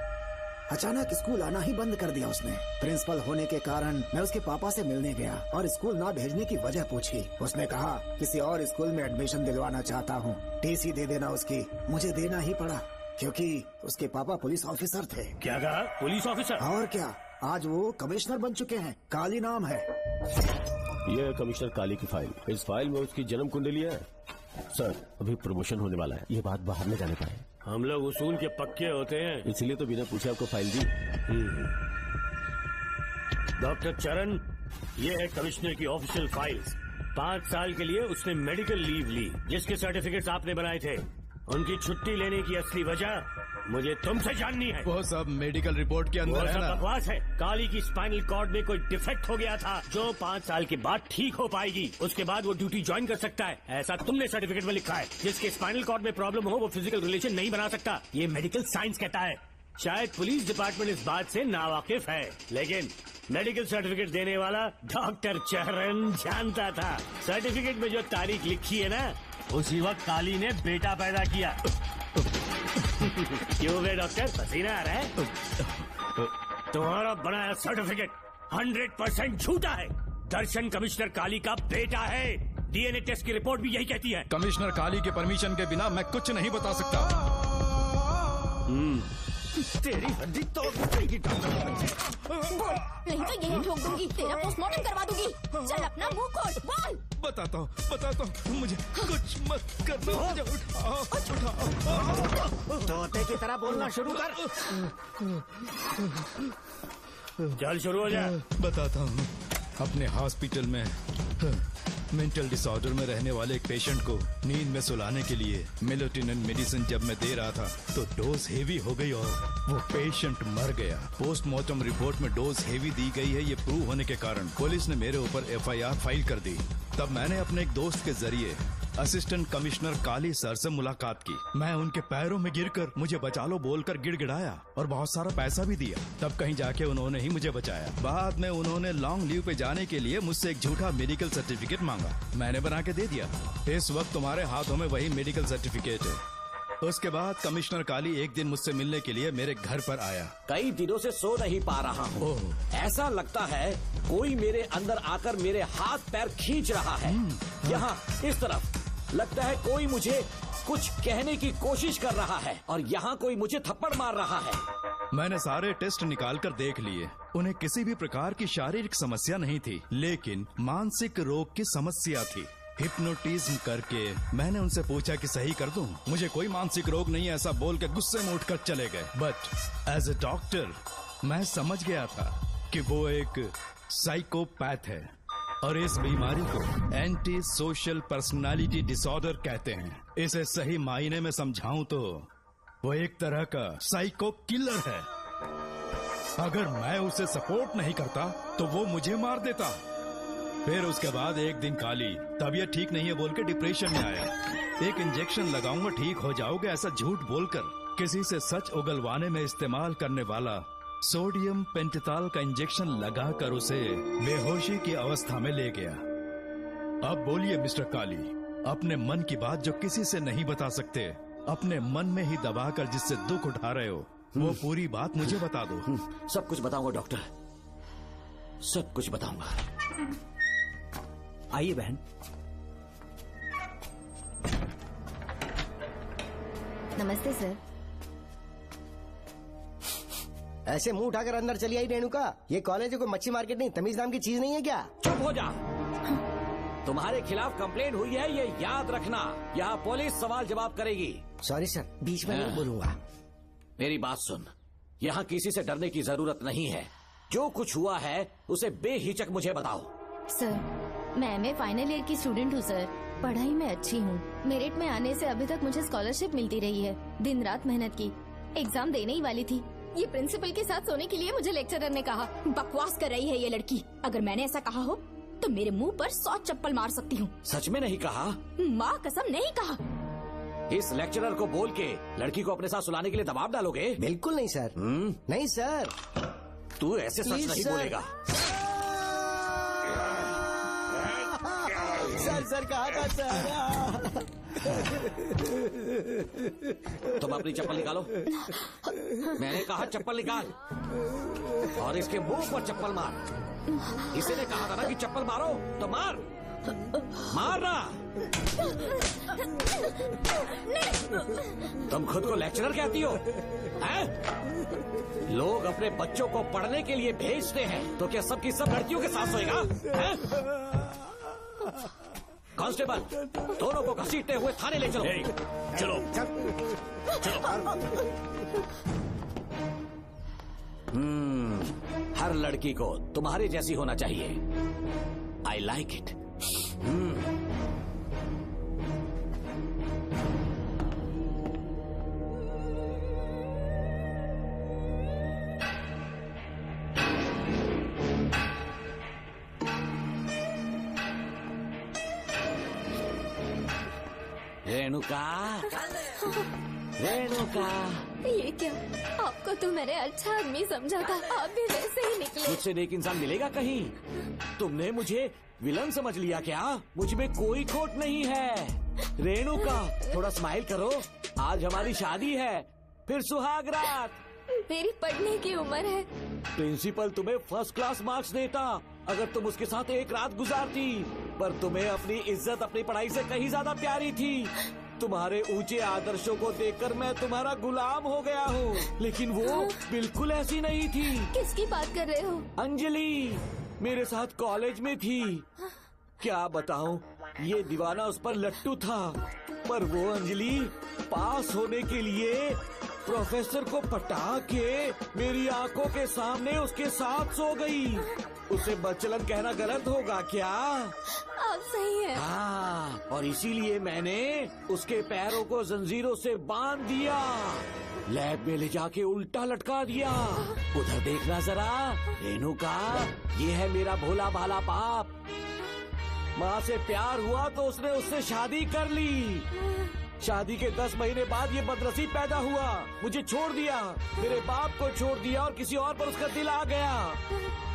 अचानक स्कूल आना ही बंद कर दिया उसने। प्रिंसिपल होने के कारण मैं उसके पापा से मिलने गया और स्कूल ना भेजने की वजह पूछी। उसने कहा किसी और स्कूल में एडमिशन दिलवाना चाहता हूँ, TC दे देना उसकी। मुझे देना ही पड़ा क्योंकि उसके पापा पुलिस ऑफिसर थे। क्या कहा? Police officer? और क्या, आज वो कमिश्नर बन चुके हैं। काली नाम है। यह है कमिश्नर काली की फाइल। इस फाइल में उसकी जन्म कुंडली है। सर, अभी प्रमोशन होने वाला है, ये बात बाहर न जाने पाए। हम लोग उसूल के पक्के होते हैं, इसलिए तो बिना पूछे आपको फाइल दी। डॉक्टर चरण, ये है कमिश्नर की ऑफिशियल फाइल्स। 5 साल के लिए उसने मेडिकल लीव ली, जिसके सर्टिफिकेट्स आपने बनाए थे। उनकी छुट्टी लेने की असली वजह मुझे तुमसे जाननी है। वो सब मेडिकल रिपोर्ट के अंदर है ना? बकवास है। काली की स्पाइनल कॉर्ड में कोई डिफेक्ट हो गया था जो 5 साल के बाद ठीक हो पाएगी। उसके बाद वो ड्यूटी ज्वाइन कर सकता है, ऐसा तुमने सर्टिफिकेट में लिखा है। जिसके स्पाइनल कॉर्ड में प्रॉब्लम हो वो फिजिकल रिलेशन नहीं बना सकता, ये मेडिकल साइंस कहता है। शायद पुलिस डिपार्टमेंट इस बात से नावाकिफ है, लेकिन मेडिकल सर्टिफिकेट देने वाला डॉक्टर चरण जानता था। सर्टिफिकेट में जो तारीख लिखी है ना, उसी वक्त काली ने बेटा पैदा किया। क्यों बे डॉक्टर, पसीना आ रहा है? तुम्हारा बनाया सर्टिफिकेट 100% झूठा है। दर्शन कमिश्नर काली का बेटा है। DNA टेस्ट की रिपोर्ट भी यही कहती है। कमिश्नर काली के परमिशन के बिना मैं कुछ नहीं बता सकता। तेरी हड्डी तोड़ देगी डॉक्टर। नहीं तो यही ठोक दूंगी, तेरा पोस्टमार्टम करवा दूंगी। चल अपना मुंह खोल, बोल। बताता हूँ, मुझे कुछ मत करना। मुझे उठाओ। तोते की तरह बोलना शुरू कर। चल शुरू हो जा। बताता हूँ, अपने हॉस्पिटल में मेंटल डिसऑर्डर में रहने वाले एक पेशेंट को नींद में सुलाने के लिए मेलेटोनिन मेडिसिन जब मैं दे रहा था तो डोज हेवी हो गई और वो पेशेंट मर गया। पोस्टमार्टम रिपोर्ट में डोज हेवी दी गई है, ये प्रूव होने के कारण पुलिस ने मेरे ऊपर FIR फाइल कर दी। तब मैंने अपने एक दोस्त के जरिए असिस्टेंट कमिश्नर काली सर से मुलाकात की। मैं उनके पैरों में गिरकर मुझे बचा लो बोलकर गिड़गिड़ाया और बहुत सारा पैसा भी दिया। तब कहीं जाके उन्होंने ही मुझे बचाया। बाद में उन्होंने लॉन्ग लीव पे जाने के लिए मुझसे एक झूठा मेडिकल सर्टिफिकेट मांगा, मैंने बना के दे दिया। इस वक्त तुम्हारे हाथों में वही मेडिकल सर्टिफिकेट है। उसके बाद कमिश्नर काली एक दिन मुझसे मिलने के लिए मेरे घर पर आया। कई दिनों से सो नहीं पा रहा हूँ। ऐसा लगता है कोई मेरे अंदर आकर मेरे हाथ पैर खींच रहा है। यहाँ इस तरफ लगता है कोई मुझे कुछ कहने की कोशिश कर रहा है और यहाँ कोई मुझे थप्पड़ मार रहा है। मैंने सारे टेस्ट निकाल कर देख लिए, उन्हें किसी भी प्रकार की शारीरिक समस्या नहीं थी, लेकिन मानसिक रोग की समस्या थी। हिप्नोटिज्म करके मैंने उनसे पूछा कि सही कर दूं। मुझे कोई मानसिक रोग नहीं है ऐसा बोल के गुस्से में उठकर चले गए। बट एज ए डॉक्टर मैं समझ गया था कि वो एक साइकोपैथ है और इस बीमारी को एंटी सोशल पर्सनालिटी डिसऑर्डर कहते हैं। इसे सही मायने में समझाऊं तो वो एक तरह का साइको किलर है। अगर मैं उसे सपोर्ट नहीं करता तो वो मुझे मार देता। फिर उसके बाद एक दिन काली तबीयत ठीक नहीं है बोल के डिप्रेशन में आया। एक इंजेक्शन लगाऊंगा ठीक हो जाओगे, ऐसा झूठ बोलकर किसी से सच उगलवाने में इस्तेमाल करने वाला सोडियम पेंटोथॉल का इंजेक्शन लगाकर उसे बेहोशी की अवस्था में ले गया। अब बोलिए मिस्टर काली, अपने मन की बात जो किसी से नहीं बता सकते, अपने मन में ही दबाकर जिससे दुख उठा रहे हो, वो पूरी बात मुझे बता दो। सब कुछ बताऊंगा डॉक्टर, सब कुछ बताऊंगा। आइए बहन। नमस्ते सर। ऐसे मुंह उठाकर अंदर चली आई रेणुका। ये कॉलेज है कोई मच्छी मार्केट नहीं, तमीज नाम की चीज नहीं है क्या? चुप हो जा। तुम्हारे खिलाफ कंप्लेंट हुई है, ये याद रखना। यहाँ पुलिस सवाल जवाब करेगी। सॉरी सर, बीच में नहीं बोलूंगा। मेरी बात सुन, यहाँ किसी से डरने की जरूरत नहीं है। जो कुछ हुआ है उसे बेहिचक मुझे बताओ। सर, मैं एमए फाइनल ईयर की स्टूडेंट हूँ सर। पढ़ाई में अच्छी हूँ। मेरिट में आने से अभी तक मुझे स्कॉलरशिप मिलती रही है। दिन रात मेहनत की, एग्जाम देने ही वाली थी। ये प्रिंसिपल के साथ सोने के लिए मुझे लेक्चरर ने कहा। बकवास कर रही है ये लड़की। अगर मैंने ऐसा कहा हो तो मेरे मुंह पर 100 चप्पल मार सकती हूँ। सच में नहीं कहा? माँ कसम नहीं कहा। इस लेक्चरर को बोल के लड़की को अपने साथ सुलाने के लिए दबाव डालोगे? बिल्कुल नहीं सर। नहीं सर। तू ऐसे सच नहीं बोलेगा। सर कहा था सर। तुम अपनी चप्पल निकालो। मैंने कहा चप्पल निकाल और इसके मुंह पर चप्पल मार। इसी ने कहा था ना कि चप्पल मारो तो मार। मारना। तुम खुद को लेक्चरर कहती हो हैं? लोग अपने बच्चों को पढ़ने के लिए भेजते हैं तो क्या सबकी सब लड़कियों के साथ सोएगा? कांस्टेबल, दोनों को घसीटते हुए थाने ले चलो। चलो हर लड़की को तुम्हारे जैसी होना चाहिए। I like it. Renuka, Renuka. ये क्या? आपको तो मैंने अच्छा आदमी समझा था, आप भी वैसे ही निकले। मुझसे नेक इंसान मिलेगा कहीं? तुमने मुझे विलन समझ लिया क्या? मुझ में कोई खोट नहीं है। रेणुका, थोड़ा स्माइल करो। आज हमारी शादी है, फिर सुहाग रात। मेरी पढ़ने की उम्र है। प्रिंसिपल तुम्हें फर्स्ट क्लास मार्क्स देता अगर तुम उसके साथ एक रात गुजारती, पर तुम्हें अपनी इज्जत अपनी पढ़ाई से कहीं ज्यादा प्यारी थी। तुम्हारे ऊंचे आदर्शों को देखकर मैं तुम्हारा गुलाम हो गया हूँ, लेकिन वो बिल्कुल ऐसी नहीं थी। किसकी बात कर रहे हो? अंजलि मेरे साथ कॉलेज में थी। क्या बताऊं, ये दीवाना उस पर लट्टू था, पर वो अंजलि पास होने के लिए प्रोफेसर को पटा के मेरी आंखों के सामने उसके साथ सो गई। उसे बदचलन कहना गलत होगा क्या? आप सही है। हाँ, और इसीलिए मैंने उसके पैरों को जंजीरों से बांध दिया, लैब में ले जाके उल्टा लटका दिया। उधर देखना जरा रेणुका, ये है मेरा भोला भाला बाप। माँ से प्यार हुआ तो उसने उससे शादी कर ली। शादी के 10 महीने बाद ये बदनसीब पैदा हुआ, मुझे छोड़ दिया, मेरे बाप को छोड़ दिया और किसी और पर उसका दिल आ गया।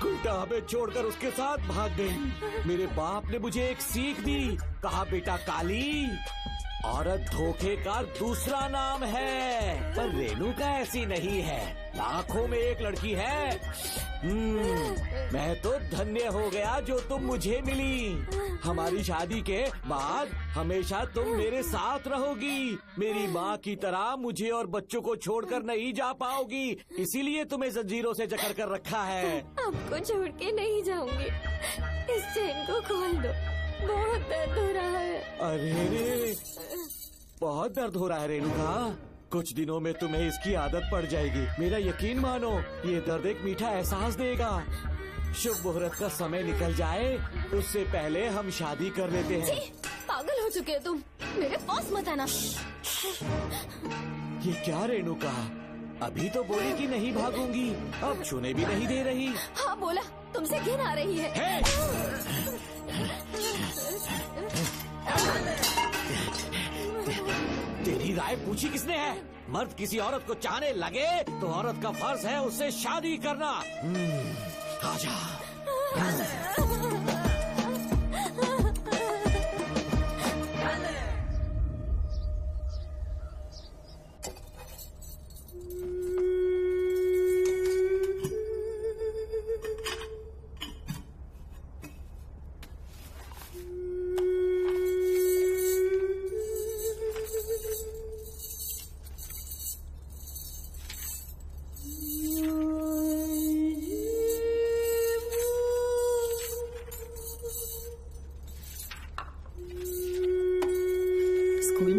उल्टा हमें छोड़कर उसके साथ भाग गई। मेरे बाप ने मुझे एक सीख दी, कहा बेटा काली, औरत धोखे का दूसरा नाम है, पर रेणुका ऐसी नहीं है, लाखों में एक लड़की है। मैं तो धन्य हो गया जो तुम मुझे मिली। हमारी शादी के बाद हमेशा तुम मेरे साथ रहोगी। मेरी माँ की तरह मुझे और बच्चों को छोड़कर नहीं जा पाओगी, इसीलिए तुम्हें जंजीरों से जकड़ कर रखा है। आपको छोड़ के नहीं जाऊंगी। इस चेन को खोल दो, बहुत दर्द हो रहा है। अरे रे, बहुत दर्द हो रहा है रेणुका। कुछ दिनों में तुम्हें इसकी आदत पड़ जाएगी। मेरा यकीन मानो, ये दर्द एक मीठा एहसास देगा। शुभ मुहूर्त का समय निकल जाए उससे पहले हम शादी कर लेते हैं। पागल हो चुके हो तुम, मेरे पास मत आना। ये क्या रेणुका, अभी तो बोली कि नहीं भागूंगी, अब छूने भी नहीं दे रही। हाँ बोला, तुमसे घिन आ रही है। तेरी राय पूछी किसने है? मर्द किसी औरत को चाहने लगे तो औरत का फर्ज है उससे शादी करना। आजा।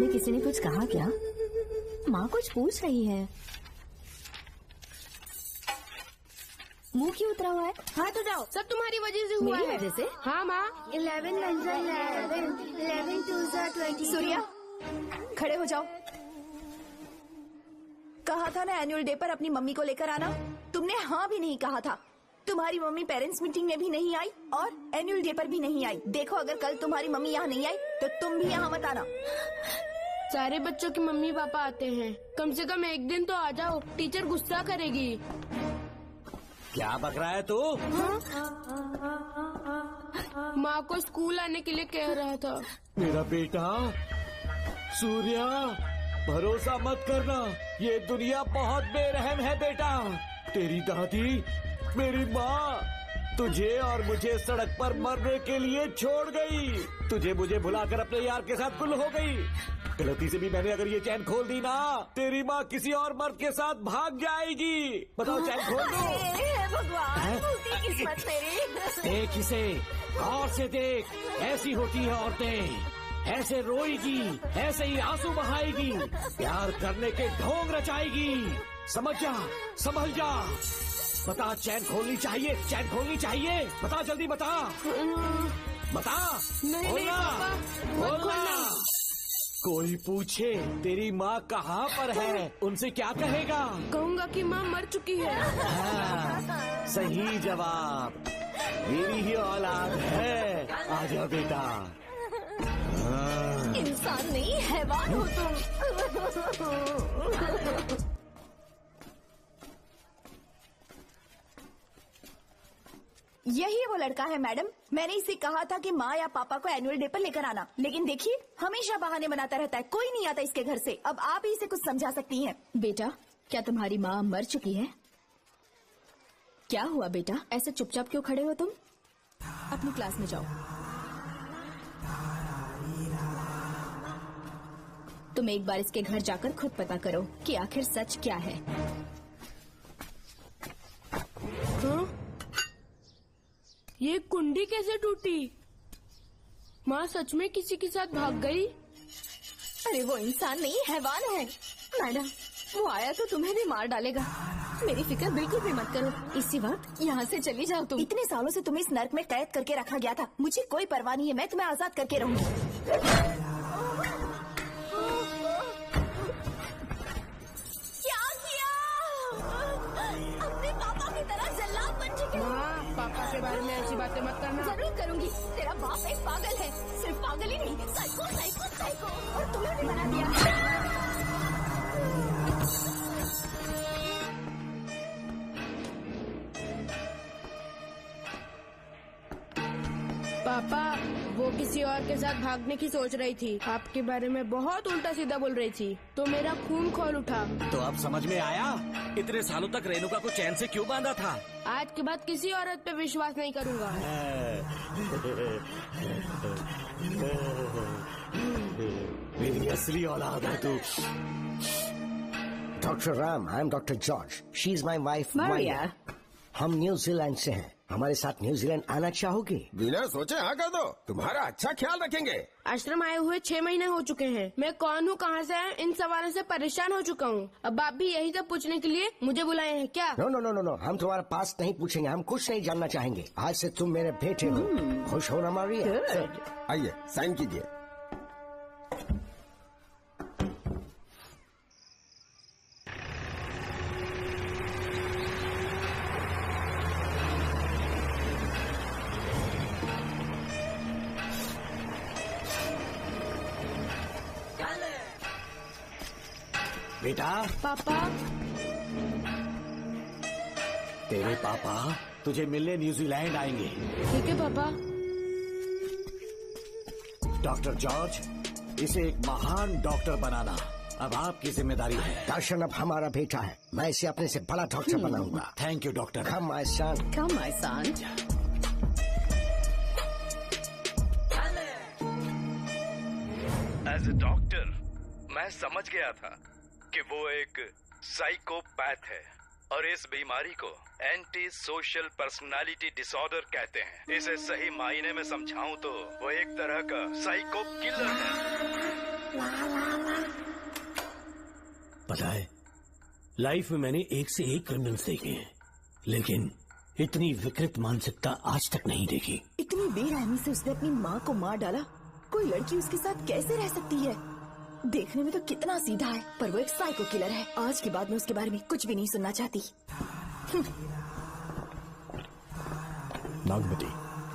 किसी ने कुछ कहा क्या? माँ कुछ पूछ रही है। मुंह क्यों उतरा हुआ है? हाँ तो जाओ, सब तुम्हारी वजह से हुआ मेरी है। वजह से? हाँ माँ। 11 2 20। सूर्या, खड़े हो जाओ। कहा था ना एनुअल डे पर अपनी मम्मी को लेकर आना। तुमने हाँ भी नहीं कहा था। तुम्हारी मम्मी पेरेंट्स मीटिंग में भी नहीं आई और एनुअल डे पर भी नहीं आई। देखो अगर कल तुम्हारी मम्मी यहाँ नहीं आई तो तुम भी यहाँ मत आना। सारे बच्चों की मम्मी पापा आते हैं, कम से कम एक दिन तो आ जाओ, टीचर गुस्सा करेगी। क्या बक रहा है तू? माँ को स्कूल आने के लिए कह रहा था। मेरा बेटा सूर्या, भरोसा मत करना, ये दुनिया बहुत बेरहम है बेटा। तेरी दादी, मेरी माँ तुझे और मुझे सड़क पर मरने के लिए छोड़ गई। तुझे मुझे भुलाकर अपने यार के साथ गुल हो गई। गलती से भी मैंने अगर ये चैन खोल दी ना, तेरी माँ किसी और मर्द के साथ भाग जाएगी। बताओ चैन खोल दो। भगवान, किस्मत तेरी। देख इसे, गौर से देख, ऐसी होती है औरतें, ऐसे रोएगी, ऐसे ही आंसू बहाएगी, प्यार करने के ढोंग रचाएगी। समझ जा, संभल जा। बता, चैन खोलनी चाहिए, चैन खोलनी चाहिए। बता जल्दी, बता बता। नहीं बोलना, बोलना। कोई पूछे तेरी माँ कहाँ पर है, उनसे क्या कहेगा? कहूँगा कि माँ मर चुकी है। हाँ, सही जवाब। मेरी ही औलाद है। आजा बेटा। इंसान नहीं हैवान हो तुम। यही वो लड़का है मैडम। मैंने इसे कहा था कि माँ या पापा को एनुअल डे पर लेकर आना, लेकिन देखिए हमेशा बहाने बनाता रहता है। कोई नहीं आता इसके घर से। अब आप ही इसे कुछ समझा सकती हैं। बेटा, क्या तुम्हारी माँ मर चुकी है? क्या हुआ बेटा, ऐसे चुपचाप क्यों खड़े हो तुम? अपनी क्लास में जाओ। तुम एक बार इसके घर जाकर खुद पता करो कि आखिर सच क्या है। ये कुंडी कैसे टूटी? माँ सच में किसी के साथ भाग गई? अरे वो इंसान नहीं हैवान है मैडम। वो आया तो तुम्हें भी मार डालेगा। मेरी फिक्र बिल्कुल भी मत करो। इसी वक्त यहाँ से चली जाओ तुम। इतने सालों से तुम्हें इस नर्क में कैद करके रखा गया था। मुझे कोई परवाह नहीं है, मैं तुम्हें आजाद करके रहूंगी। क्या किया? अपने पापा की तरह जल्लाद बन चुके हो। पापा के बारे में ऐसी बातें मत करना। जरूर करूंगी। तेरा बाप एक पागल है। सिर्फ पागल ही नहीं, साइको साइको साइको। और तुम्हें भी बना दिया। पापा, वो किसी और के साथ भागने की सोच रही थी। आपके बारे में बहुत उल्टा सीधा बोल रही थी, तो मेरा खून खोल उठा। तो अब समझ में आया इतने सालों तक रेणुका को चैन से क्यों बांधा था। आज के बाद किसी औरत पे विश्वास नहीं करूंगा। मेरी असली औलाद है तू। Doctor Ram, I am doctor George. She is my wife Maria. हम न्यूजीलैंड से हैं। हमारे साथ न्यूजीलैंड आना चाहोगे? बिना सोचे हाँ कर दो, तुम्हारा अच्छा ख्याल रखेंगे। आश्रम आए हुए 6 महीने हो चुके हैं। मैं कौन हूँ, कहाँ से आया, इन सवालों से परेशान हो चुका हूँ। अब आप भी यही सब पूछने के लिए मुझे बुलाए हैं क्या? No no no no no, हम तुम्हारा पास नहीं पूछेंगे। हम कुछ नहीं जानना चाहेंगे। आज से तुम मेरे बेटे हो। खुश हो ना मारिया? आइए साइन कीजिए। बेटा। पापा। तेरे पापा तुझे मिलने न्यूजीलैंड आएंगे। ठीक है पापा। डॉक्टर जॉर्ज, इसे एक महान डॉक्टर बनाना अब आपकी जिम्मेदारी है। दर्शन अब हमारा बेटा है, मैं इसे अपने से बड़ा डॉक्टर बनाऊंगा। Thank you doctor. Come my son. Come my son. As a doctor मैं समझ गया था कि वो एक साइकोपैथ है और इस बीमारी को एंटी सोशल पर्सनालिटी डिसऑर्डर कहते हैं। इसे सही मायने में समझाऊं तो वो एक तरह का साइको किलर है। पता है, लाइफ में मैंने एक से एक क्रिमिनल्स देखे हैं, लेकिन इतनी विकृत मानसिकता आज तक नहीं देखी। इतनी बेरहमी से उसने अपनी माँ को मार डाला। कोई लड़की उसके साथ कैसे रह सकती है? देखने में तो कितना सीधा है, पर वो एक साइको किलर है। आज के बाद मैं उसके बारे में कुछ भी नहीं सुनना चाहती। नागमती,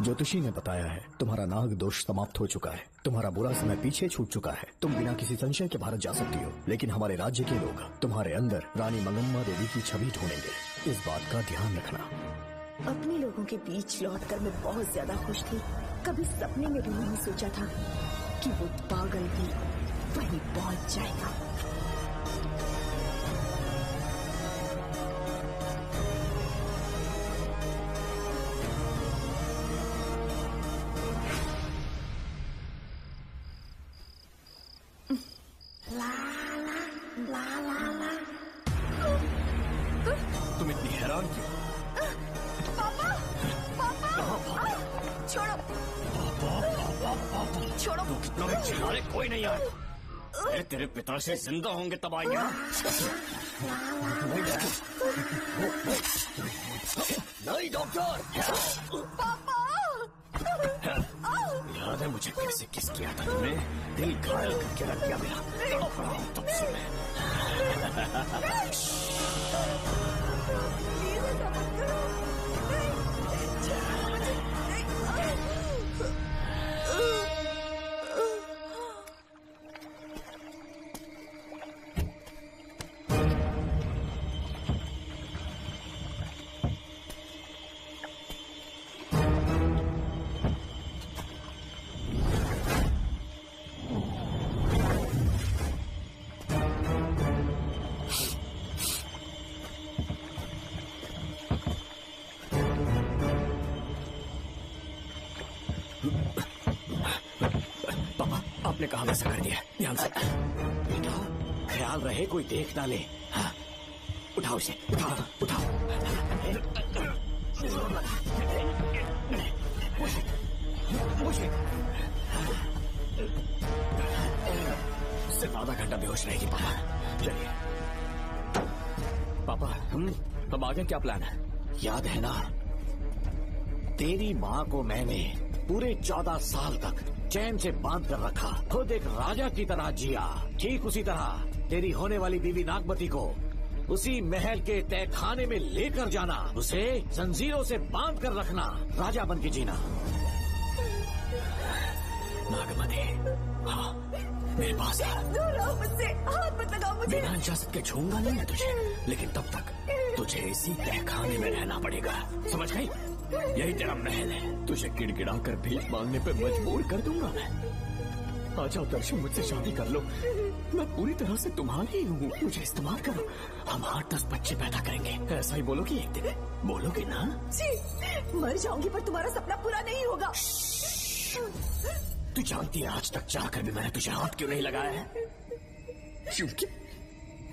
ज्योतिषी ने बताया है तुम्हारा नाग दोष समाप्त हो चुका है, तुम्हारा बुरा समय पीछे छूट चुका है, तुम बिना किसी संशय के भारत जा सकती हो। लेकिन हमारे राज्य के लोग तुम्हारे अंदर रानी मंगम्मा देवी की छवि ढूंढेंगे, इस बात का ध्यान रखना। अपने लोगों के बीच लौटकर मैं बहुत ज्यादा खुश थी। कभी सपने में भी नहीं सोचा था कि वो पागल भी वहीं पहुंच जाएगा। तुम इतनी हैरान क्यों? छोड़ो, छोड़ो। तू कितना भी चिल्ला ले, कोई नहीं आए। अरे तेरे पिता से जिंदा होंगे तब आएंगे ना। नहीं डॉक्टर। याद है मुझे कैसे किस किया था तुमने? दिल घायल करके रख दिया मेरा। तड़प रहा हूं तब से मैं। आपने कहा वैसा कर दिया, ध्यान से। बेटा ख्याल रहे कोई देख ना ले। हाँ, उठाओ इसे, उठाओ उठाओ। सिर्फ आधा घंटा बेहोश रहेगी पापा। चलिए पापा, अब आगे क्या प्लान है? याद है ना, तेरी माँ को मैंने पूरे 14 साल तक चैन से बांध कर रखा, खुद एक राजा की तरह जिया। ठीक उसी तरह तेरी होने वाली बीवी नागमती को उसी महल के तहखाने में लेकर जाना, उसे जंजीरों से बांध कर रखना, राजा बन के जीना। नागमती, हाँ मेरे पास दूर रहो मुझसे, हाथ मत लगाओ मुझे। बिना इजाजत के छूंगा नहीं मैं तुझे, लेकिन तब तक तुझे इसी तहखाने में रहना पड़ेगा, समझ गई? यही तेरा महल है। तुझे किड़किड़ा कर भीख मांगने पे मजबूर कर दूंगा मैं। आ जाओ दर्शन, मुझसे शादी कर लो, मैं पूरी तरह से तुम्हारी ही हूँ। मुझे इस्तेमाल करो, हम 8-10 बच्चे पैदा करेंगे। ऐसा ही बोलोगी एक दिन? बोलोगी ना? जी, मर जाऊंगी पर तुम्हारा सपना पूरा नहीं होगा। तू जानती है आज तक चाहकर भी मैंने तुझे हाथ क्यों नहीं लगाया है? क्योंकि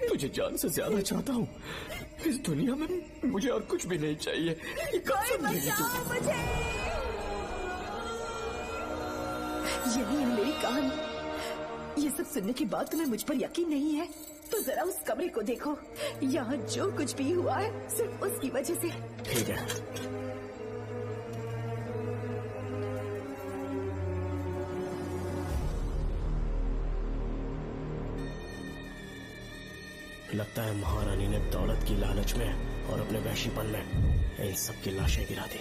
तुझे जान से ज्यादा चाहता हूँ। इस दुनिया में मुझे और कुछ भी नहीं चाहिए। यही है मेरी कहानी। ये सब सुनने के बाद तुम्हें मुझ पर यकीन नहीं है तो जरा उस कमरे को देखो। यहाँ जो कुछ भी हुआ है सिर्फ उसकी वजह से। ठीक है, लगता है महारानी ने दौलत की लालच में और अपने वैशीपन में इन सब की लाशें गिरा दी।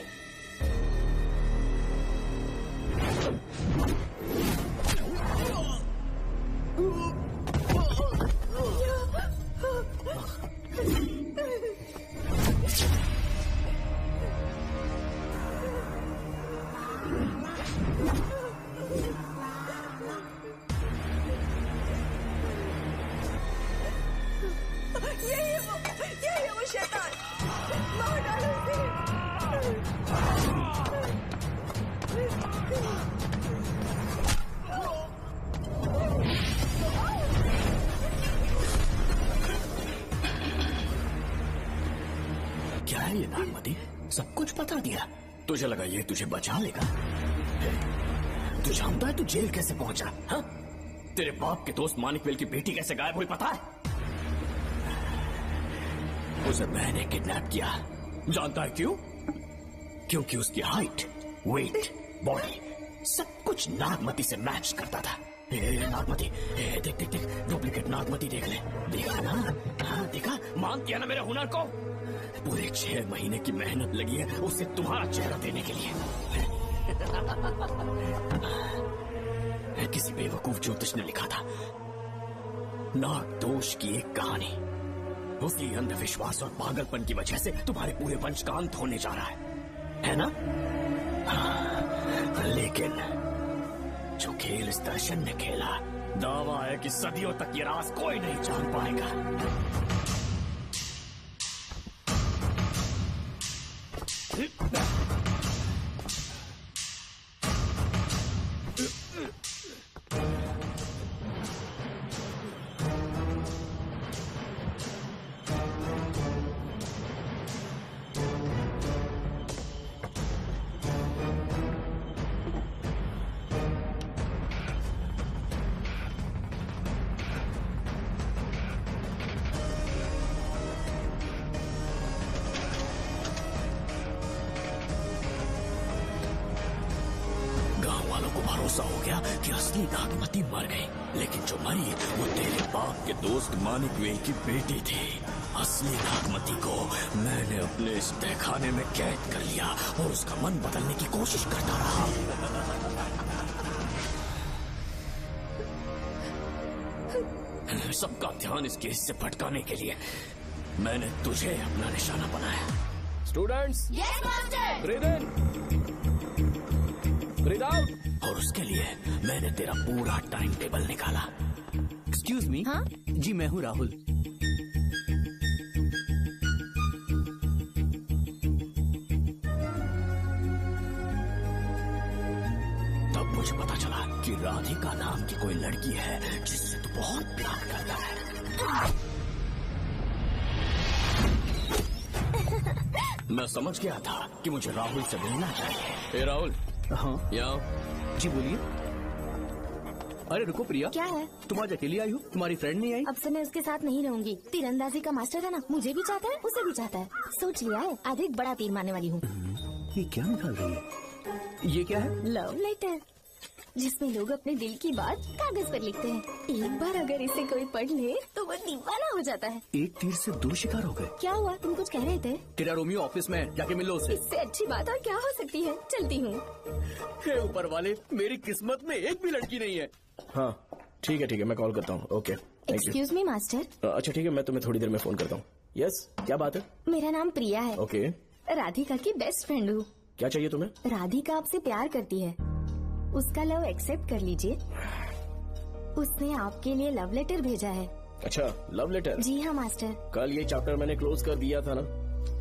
यही है वो शैतान, मार डालो उसे। क्या है ये नागमती? सब कुछ बता दिया। तुझे लगा ये तुझे बचा लेगा? तू जानता है तू जेल कैसे पहुंचा? हाँ? तेरे बाप के दोस्त मानिकवेल की बेटी कैसे गायब हुई पता है? उसे मैंने किडनैप किया। जानता है क्यों? क्योंकि उसकी हाइट, वेट, बॉडी सब कुछ नागमती से मैच करता था। नागमती, देख देख देख, डुप्लीकेट नागमती देख ले। देखा ना? हाँ देखा? मान किया ना मेरे हुनर को? पूरे 6 महीने की मेहनत लगी है उसे तुम्हारा चेहरा देने के लिए। किसी बेवकूफ ज्योतिष ने लिखा था नागदोष की एक कहानी। उसी अंधविश्वास और पागलपन की वजह से तुम्हारे पूरे वंश का अंत होने जा रहा है ना? हाँ, लेकिन जो खेल इस दर्शन ने खेला, दावा है कि सदियों तक ये राज कोई नहीं जान पाएगा। भरोसा हो गया कि असली नागमती मर गई, लेकिन जो मरी वो तेरे बाप के दोस्त मानिकवेल की बेटी थी। असली नागमती को मैंने अपने इस तहखाने में कैद कर लिया और उसका मन बदलने की कोशिश करता रहा। सबका ध्यान इस केस से भटकाने के लिए मैंने तुझे अपना निशाना बनाया। Students, yes master. ब्रीथ इन, ब्रीथ आउट। और उसके लिए मैंने तेरा पूरा टाइम टेबल निकाला। Excuse me. हाँ? जी मैं हूँ राहुल। तब मुझे पता चला कि राधिका नाम की कोई लड़की है जिससे तू बहुत प्यार करता है। मैं समझ गया था कि मुझे राहुल से मिलना चाहिए। राहुल। हाँ यहाँ। जी बोलिए। अरे रुको प्रिया, क्या है? तुम आज अकेली आई हो? तुम्हारी फ्रेंड नहीं आई? अब से मैं उसके साथ नहीं रहूंगी। तीरंदाजी का मास्टर है ना, मुझे भी चाहता है उसे भी चाहता है। सोच लिया है, आज एक बड़ा तीर मारने वाली हूँ। ये क्या निकाल रही है? ये क्या है? लव लेटर, जिसमें लोग अपने दिल की बात कागज पर लिखते हैं। एक बार अगर इसे कोई पढ़ ले तो वो दीवाना हो जाता है। एक तीर से 2 शिकार हो गए। क्या हुआ? तुम कुछ कह रहे थे? तेरा रोमियो ऑफिस में, जाके मिल लो उससे। इससे अच्छी बात और क्या हो सकती है। चलती हूँ। हे ऊपर वाले, मेरी किस्मत में एक भी लड़की नहीं है। हाँ ठीक है, मैं कॉल करता हूँ। Okay, thank you. Excuse me master. अच्छा ठीक है, मैं तुम्हें थोड़ी देर में फोन करता हूँ। यस, क्या बात है? मेरा नाम प्रिया है। ओके। राधिका की बेस्ट फ्रेंड हूँ। क्या चाहिए तुम्हें? राधिका आपसे प्यार करती है, उसका लव एक्सेप्ट कर लीजिए। उसने आपके लिए लव लेटर भेजा है। अच्छा, लव लेटर? जी हाँ मास्टर। कल ये चैप्टर मैंने क्लोज कर दिया था ना।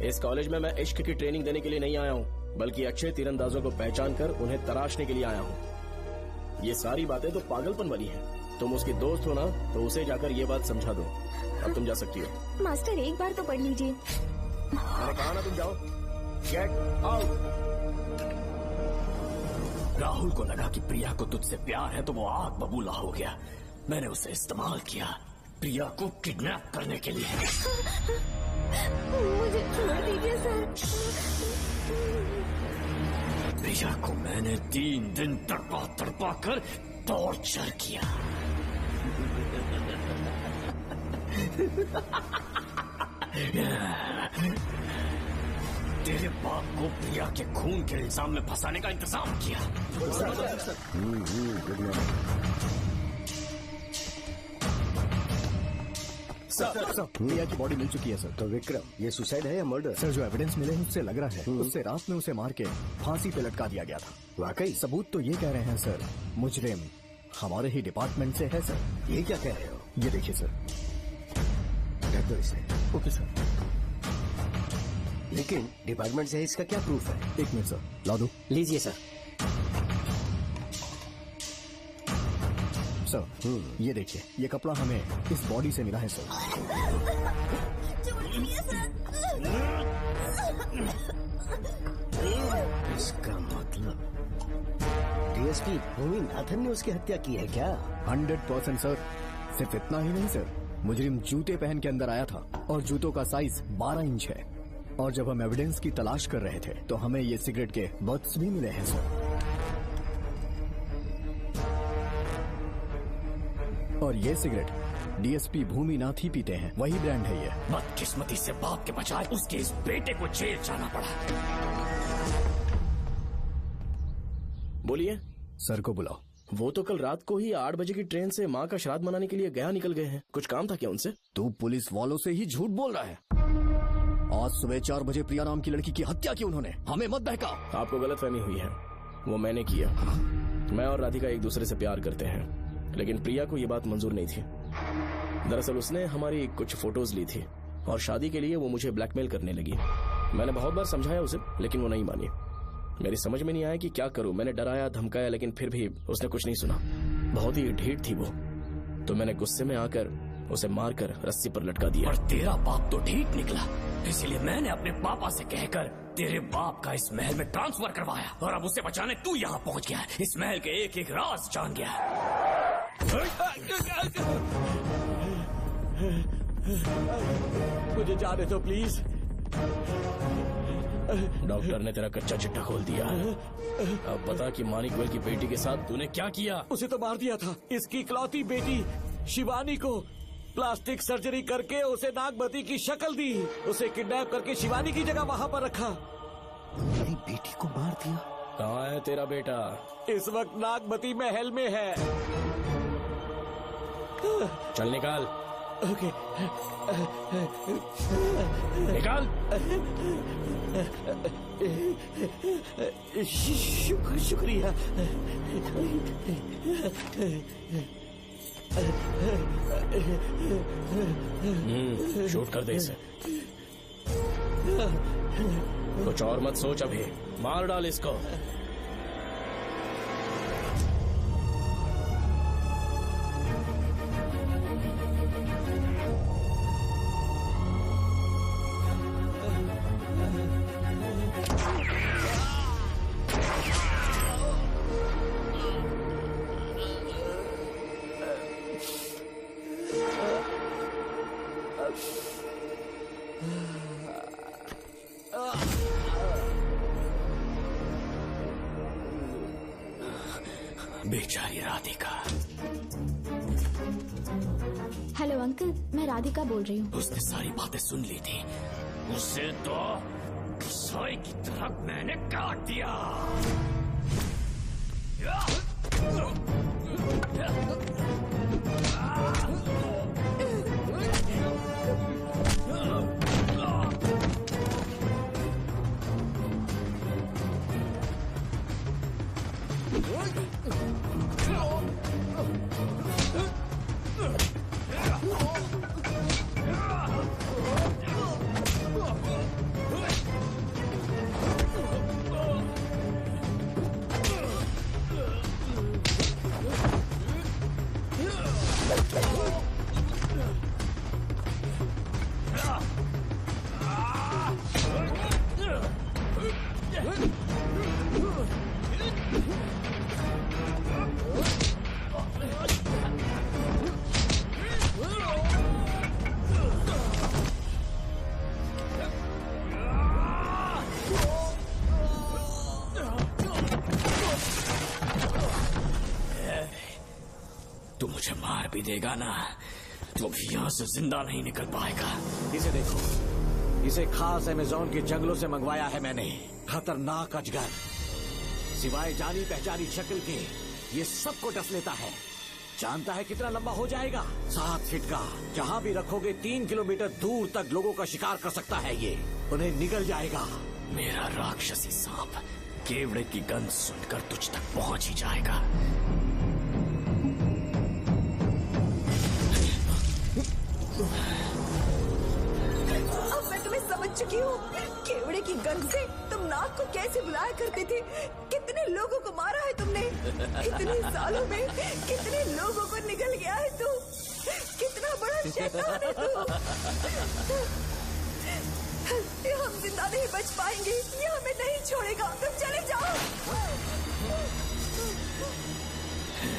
इस कॉलेज में मैं इश्क की ट्रेनिंग देने के लिए नहीं आया हूँ, बल्कि अच्छे तीरंदाजों को पहचान कर उन्हें तराशने के लिए आया हूँ। ये सारी बातें तो पागलपन वाली हैं। तुम उसकी दोस्त हो ना, तो उसे जाकर ये बात समझा दो। अब तुम जा सकती हो। मास्टर एक बार तो पढ़ लीजिए। मैंने कहा ना तुम जाओ। Get out. राहुल को लगा कि प्रिया को तुझसे प्यार है तो वो आग बबूला हो गया। मैंने उसे इस्तेमाल किया प्रिया को किडनैप करने के लिए। मुझे छोड़ दीजिए सर। प्रिया को मैंने 3 दिन तड़पा कर टॉर्चर किया। तेरे बाप को प्रिया के खून के इल्जाम में फंसाने का इंतजाम किया। सर, प्रिया की बॉडी मिल चुकी है सर। तो विक्रम, ये सुसाइड है या मर्डर? सर, जो एविडेंस मिले हैं उससे लग रहा है उससे रात में उसे मार के फांसी पे लटका दिया गया था। वाकई? सबूत तो ये कह रहे हैं सर, मुजरिम हमारे ही डिपार्टमेंट से है सर। ये क्या कह रहे हो? ये देखिए सर। रख दो इसे। Okay sir. लेकिन डिपार्टमेंट से इसका क्या प्रूफ है? 1 मिनट सर, ला दो। लीजिए सर। सर ये देखिए, ये कपड़ा हमें इस बॉडी से मिला है सर। इसका मतलब डीएसपी भूमि नाथन ने उसकी हत्या की है क्या? 100% सर। सिर्फ इतना ही नहीं सर, मुजरिम जूते पहन के अंदर आया था और जूतों का साइज 12 इंच है। और जब हम एविडेंस की तलाश कर रहे थे तो हमें ये सिगरेट के बट्स भी मिले हैं सर। और ये सिगरेट डीएसपी भूमि नाथ ही पीते हैं, वही ब्रांड है ये। बदकिस्मती से बाप के बजाय उसके इस बेटे को जेल जाना पड़ा। बोलिए। सर को बुलाओ। वो तो कल रात को ही 8 बजे की ट्रेन से माँ का श्राद्ध मनाने के लिए गया निकल गए हैं। कुछ काम था क्या उनसे? तू पुलिस वालों से ही झूठ बोल रहा है। आज सुबह 4 बजे प्रिया नाम की लड़की की हत्या की उन्होंने। हमें मत बहका। आपको गलतफहमी हुई है, वो मैंने किया। मैं और राधिका एक दूसरे से प्यार करते हैं, लेकिन प्रिया को ये बात मंजूर नहीं थी। दरअसल उसने हमारी कुछ फोटोज ली थी और शादी के लिए वो मुझे ब्लैकमेल करने लगी। मैंने बहुत बार समझाया उसे, लेकिन वो नहीं मानी। मेरी समझ में नहीं आया कि क्या करूं। मैंने डराया धमकाया, लेकिन फिर भी उसने कुछ नहीं सुना। बहुत ही ढीठ थी वो, तो मैंने गुस्से में आकर उसे मारकर रस्सी पर लटका दिया। और तेरा बाप तो ठीक निकला, इसीलिए मैंने अपने पापा से कहकर तेरे बाप का इस महल में ट्रांसफर करवाया। और अब उसे बचाने तू यहाँ पहुँच गया है। इस महल के एक एक राज जान गया है। मुझे जाने दो प्लीज। डॉक्टर ने तेरा कच्चा चिट्ठा खोल दिया है। अब बता कि मानिकवेल की बेटी के साथ तूने क्या किया? उसे तो मार दिया था। इसकी इकलौती बेटी शिवानी को प्लास्टिक सर्जरी करके उसे नागमती की शक्ल दी। उसे किडनैप करके शिवानी की जगह वहाँ पर रखा। मेरी बेटी को मार दिया? कहाँ है तेरा बेटा? इस वक्त नागमती महल में है। चल निकाल। ओके। निकाल। शुक्रिया। शूट कर दे इसे। कुछ और मत सोच, अभी मार डाल इसको। बेचारी राधिका। हेलो अंकल, मैं राधिका बोल रही हूँ। उसने सारी बातें सुन ली थी। उसे तो कसाई की तरह मैंने काट दिया। तू मुझे मार भी देगा ना, तो भी यहाँ से जिंदा नहीं निकल पाएगा। इसे देखो, इसे खास अमेज़न के जंगलों से मंगवाया है मैंने। खतरनाक अजगर, सिवाय जानी पहचानी शक्ल के ये सबको डस लेता है। जानता है कितना लंबा हो जाएगा? 7 फीट का। जहाँ भी रखोगे 3 किलोमीटर दूर तक लोगों का शिकार कर सकता है ये। उन्हें निगल जाएगा। मेरा राक्षसी सांप केवड़े की गंध सुनकर तुझ तक पहुंच ही जाएगा। चुकी हूँ। केवड़े की गंध से तुम नाग को कैसे बुलाया करते थे? कितने लोगों को मारा है तुमने? इतने सालों में कितने लोगों को निगल गया है तू? कितना बड़ा शैतान है तू? हम जिंदा नहीं बच पाएंगे, ये हमें नहीं छोड़ेगा। तुम चले जाओ,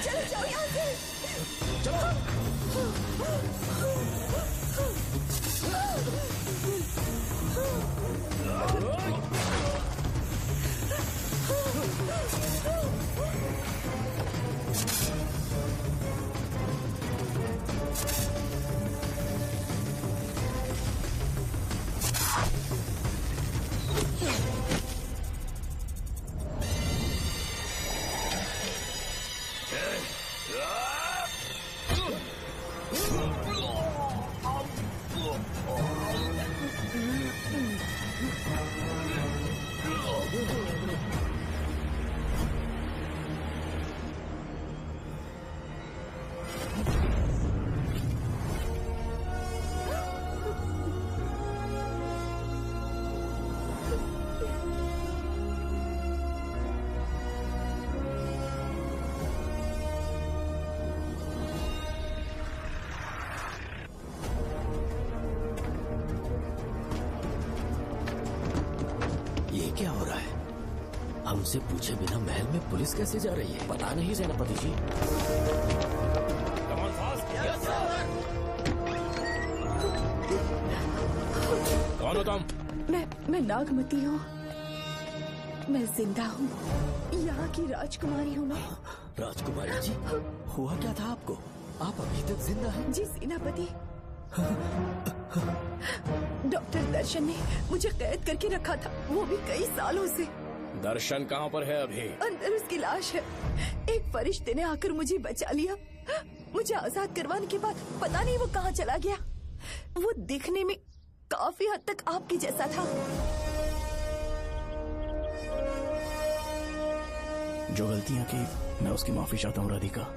चले जाओ यहाँ से। क्या हो रहा है? हमसे पूछे बिना महल में पुलिस कैसे जा रही है? पता नहीं सेनापति जी। कौन हो तुम? मैं नागमती हूँ। मैं जिंदा हूँ। यहाँ की राजकुमारी हूँ मैं। राजकुमारी जी, हुआ क्या था आपको? आप अभी तक जिंदा हैं? जी सेनापति। डॉक्टर दर्शन ने मुझे कैद करके रखा था, वो भी कई सालों से। दर्शन कहाँ पर है अभी? अंदर उसकी लाश है। एक फरिश्ते ने आकर मुझे बचा लिया। मुझे आजाद करवाने के बाद पता नहीं वो कहाँ चला गया। वो दिखने में काफी हद तक आपके जैसा था। जो गलतियाँ की, मैं उसकी माफी चाहता हूँ राधिका।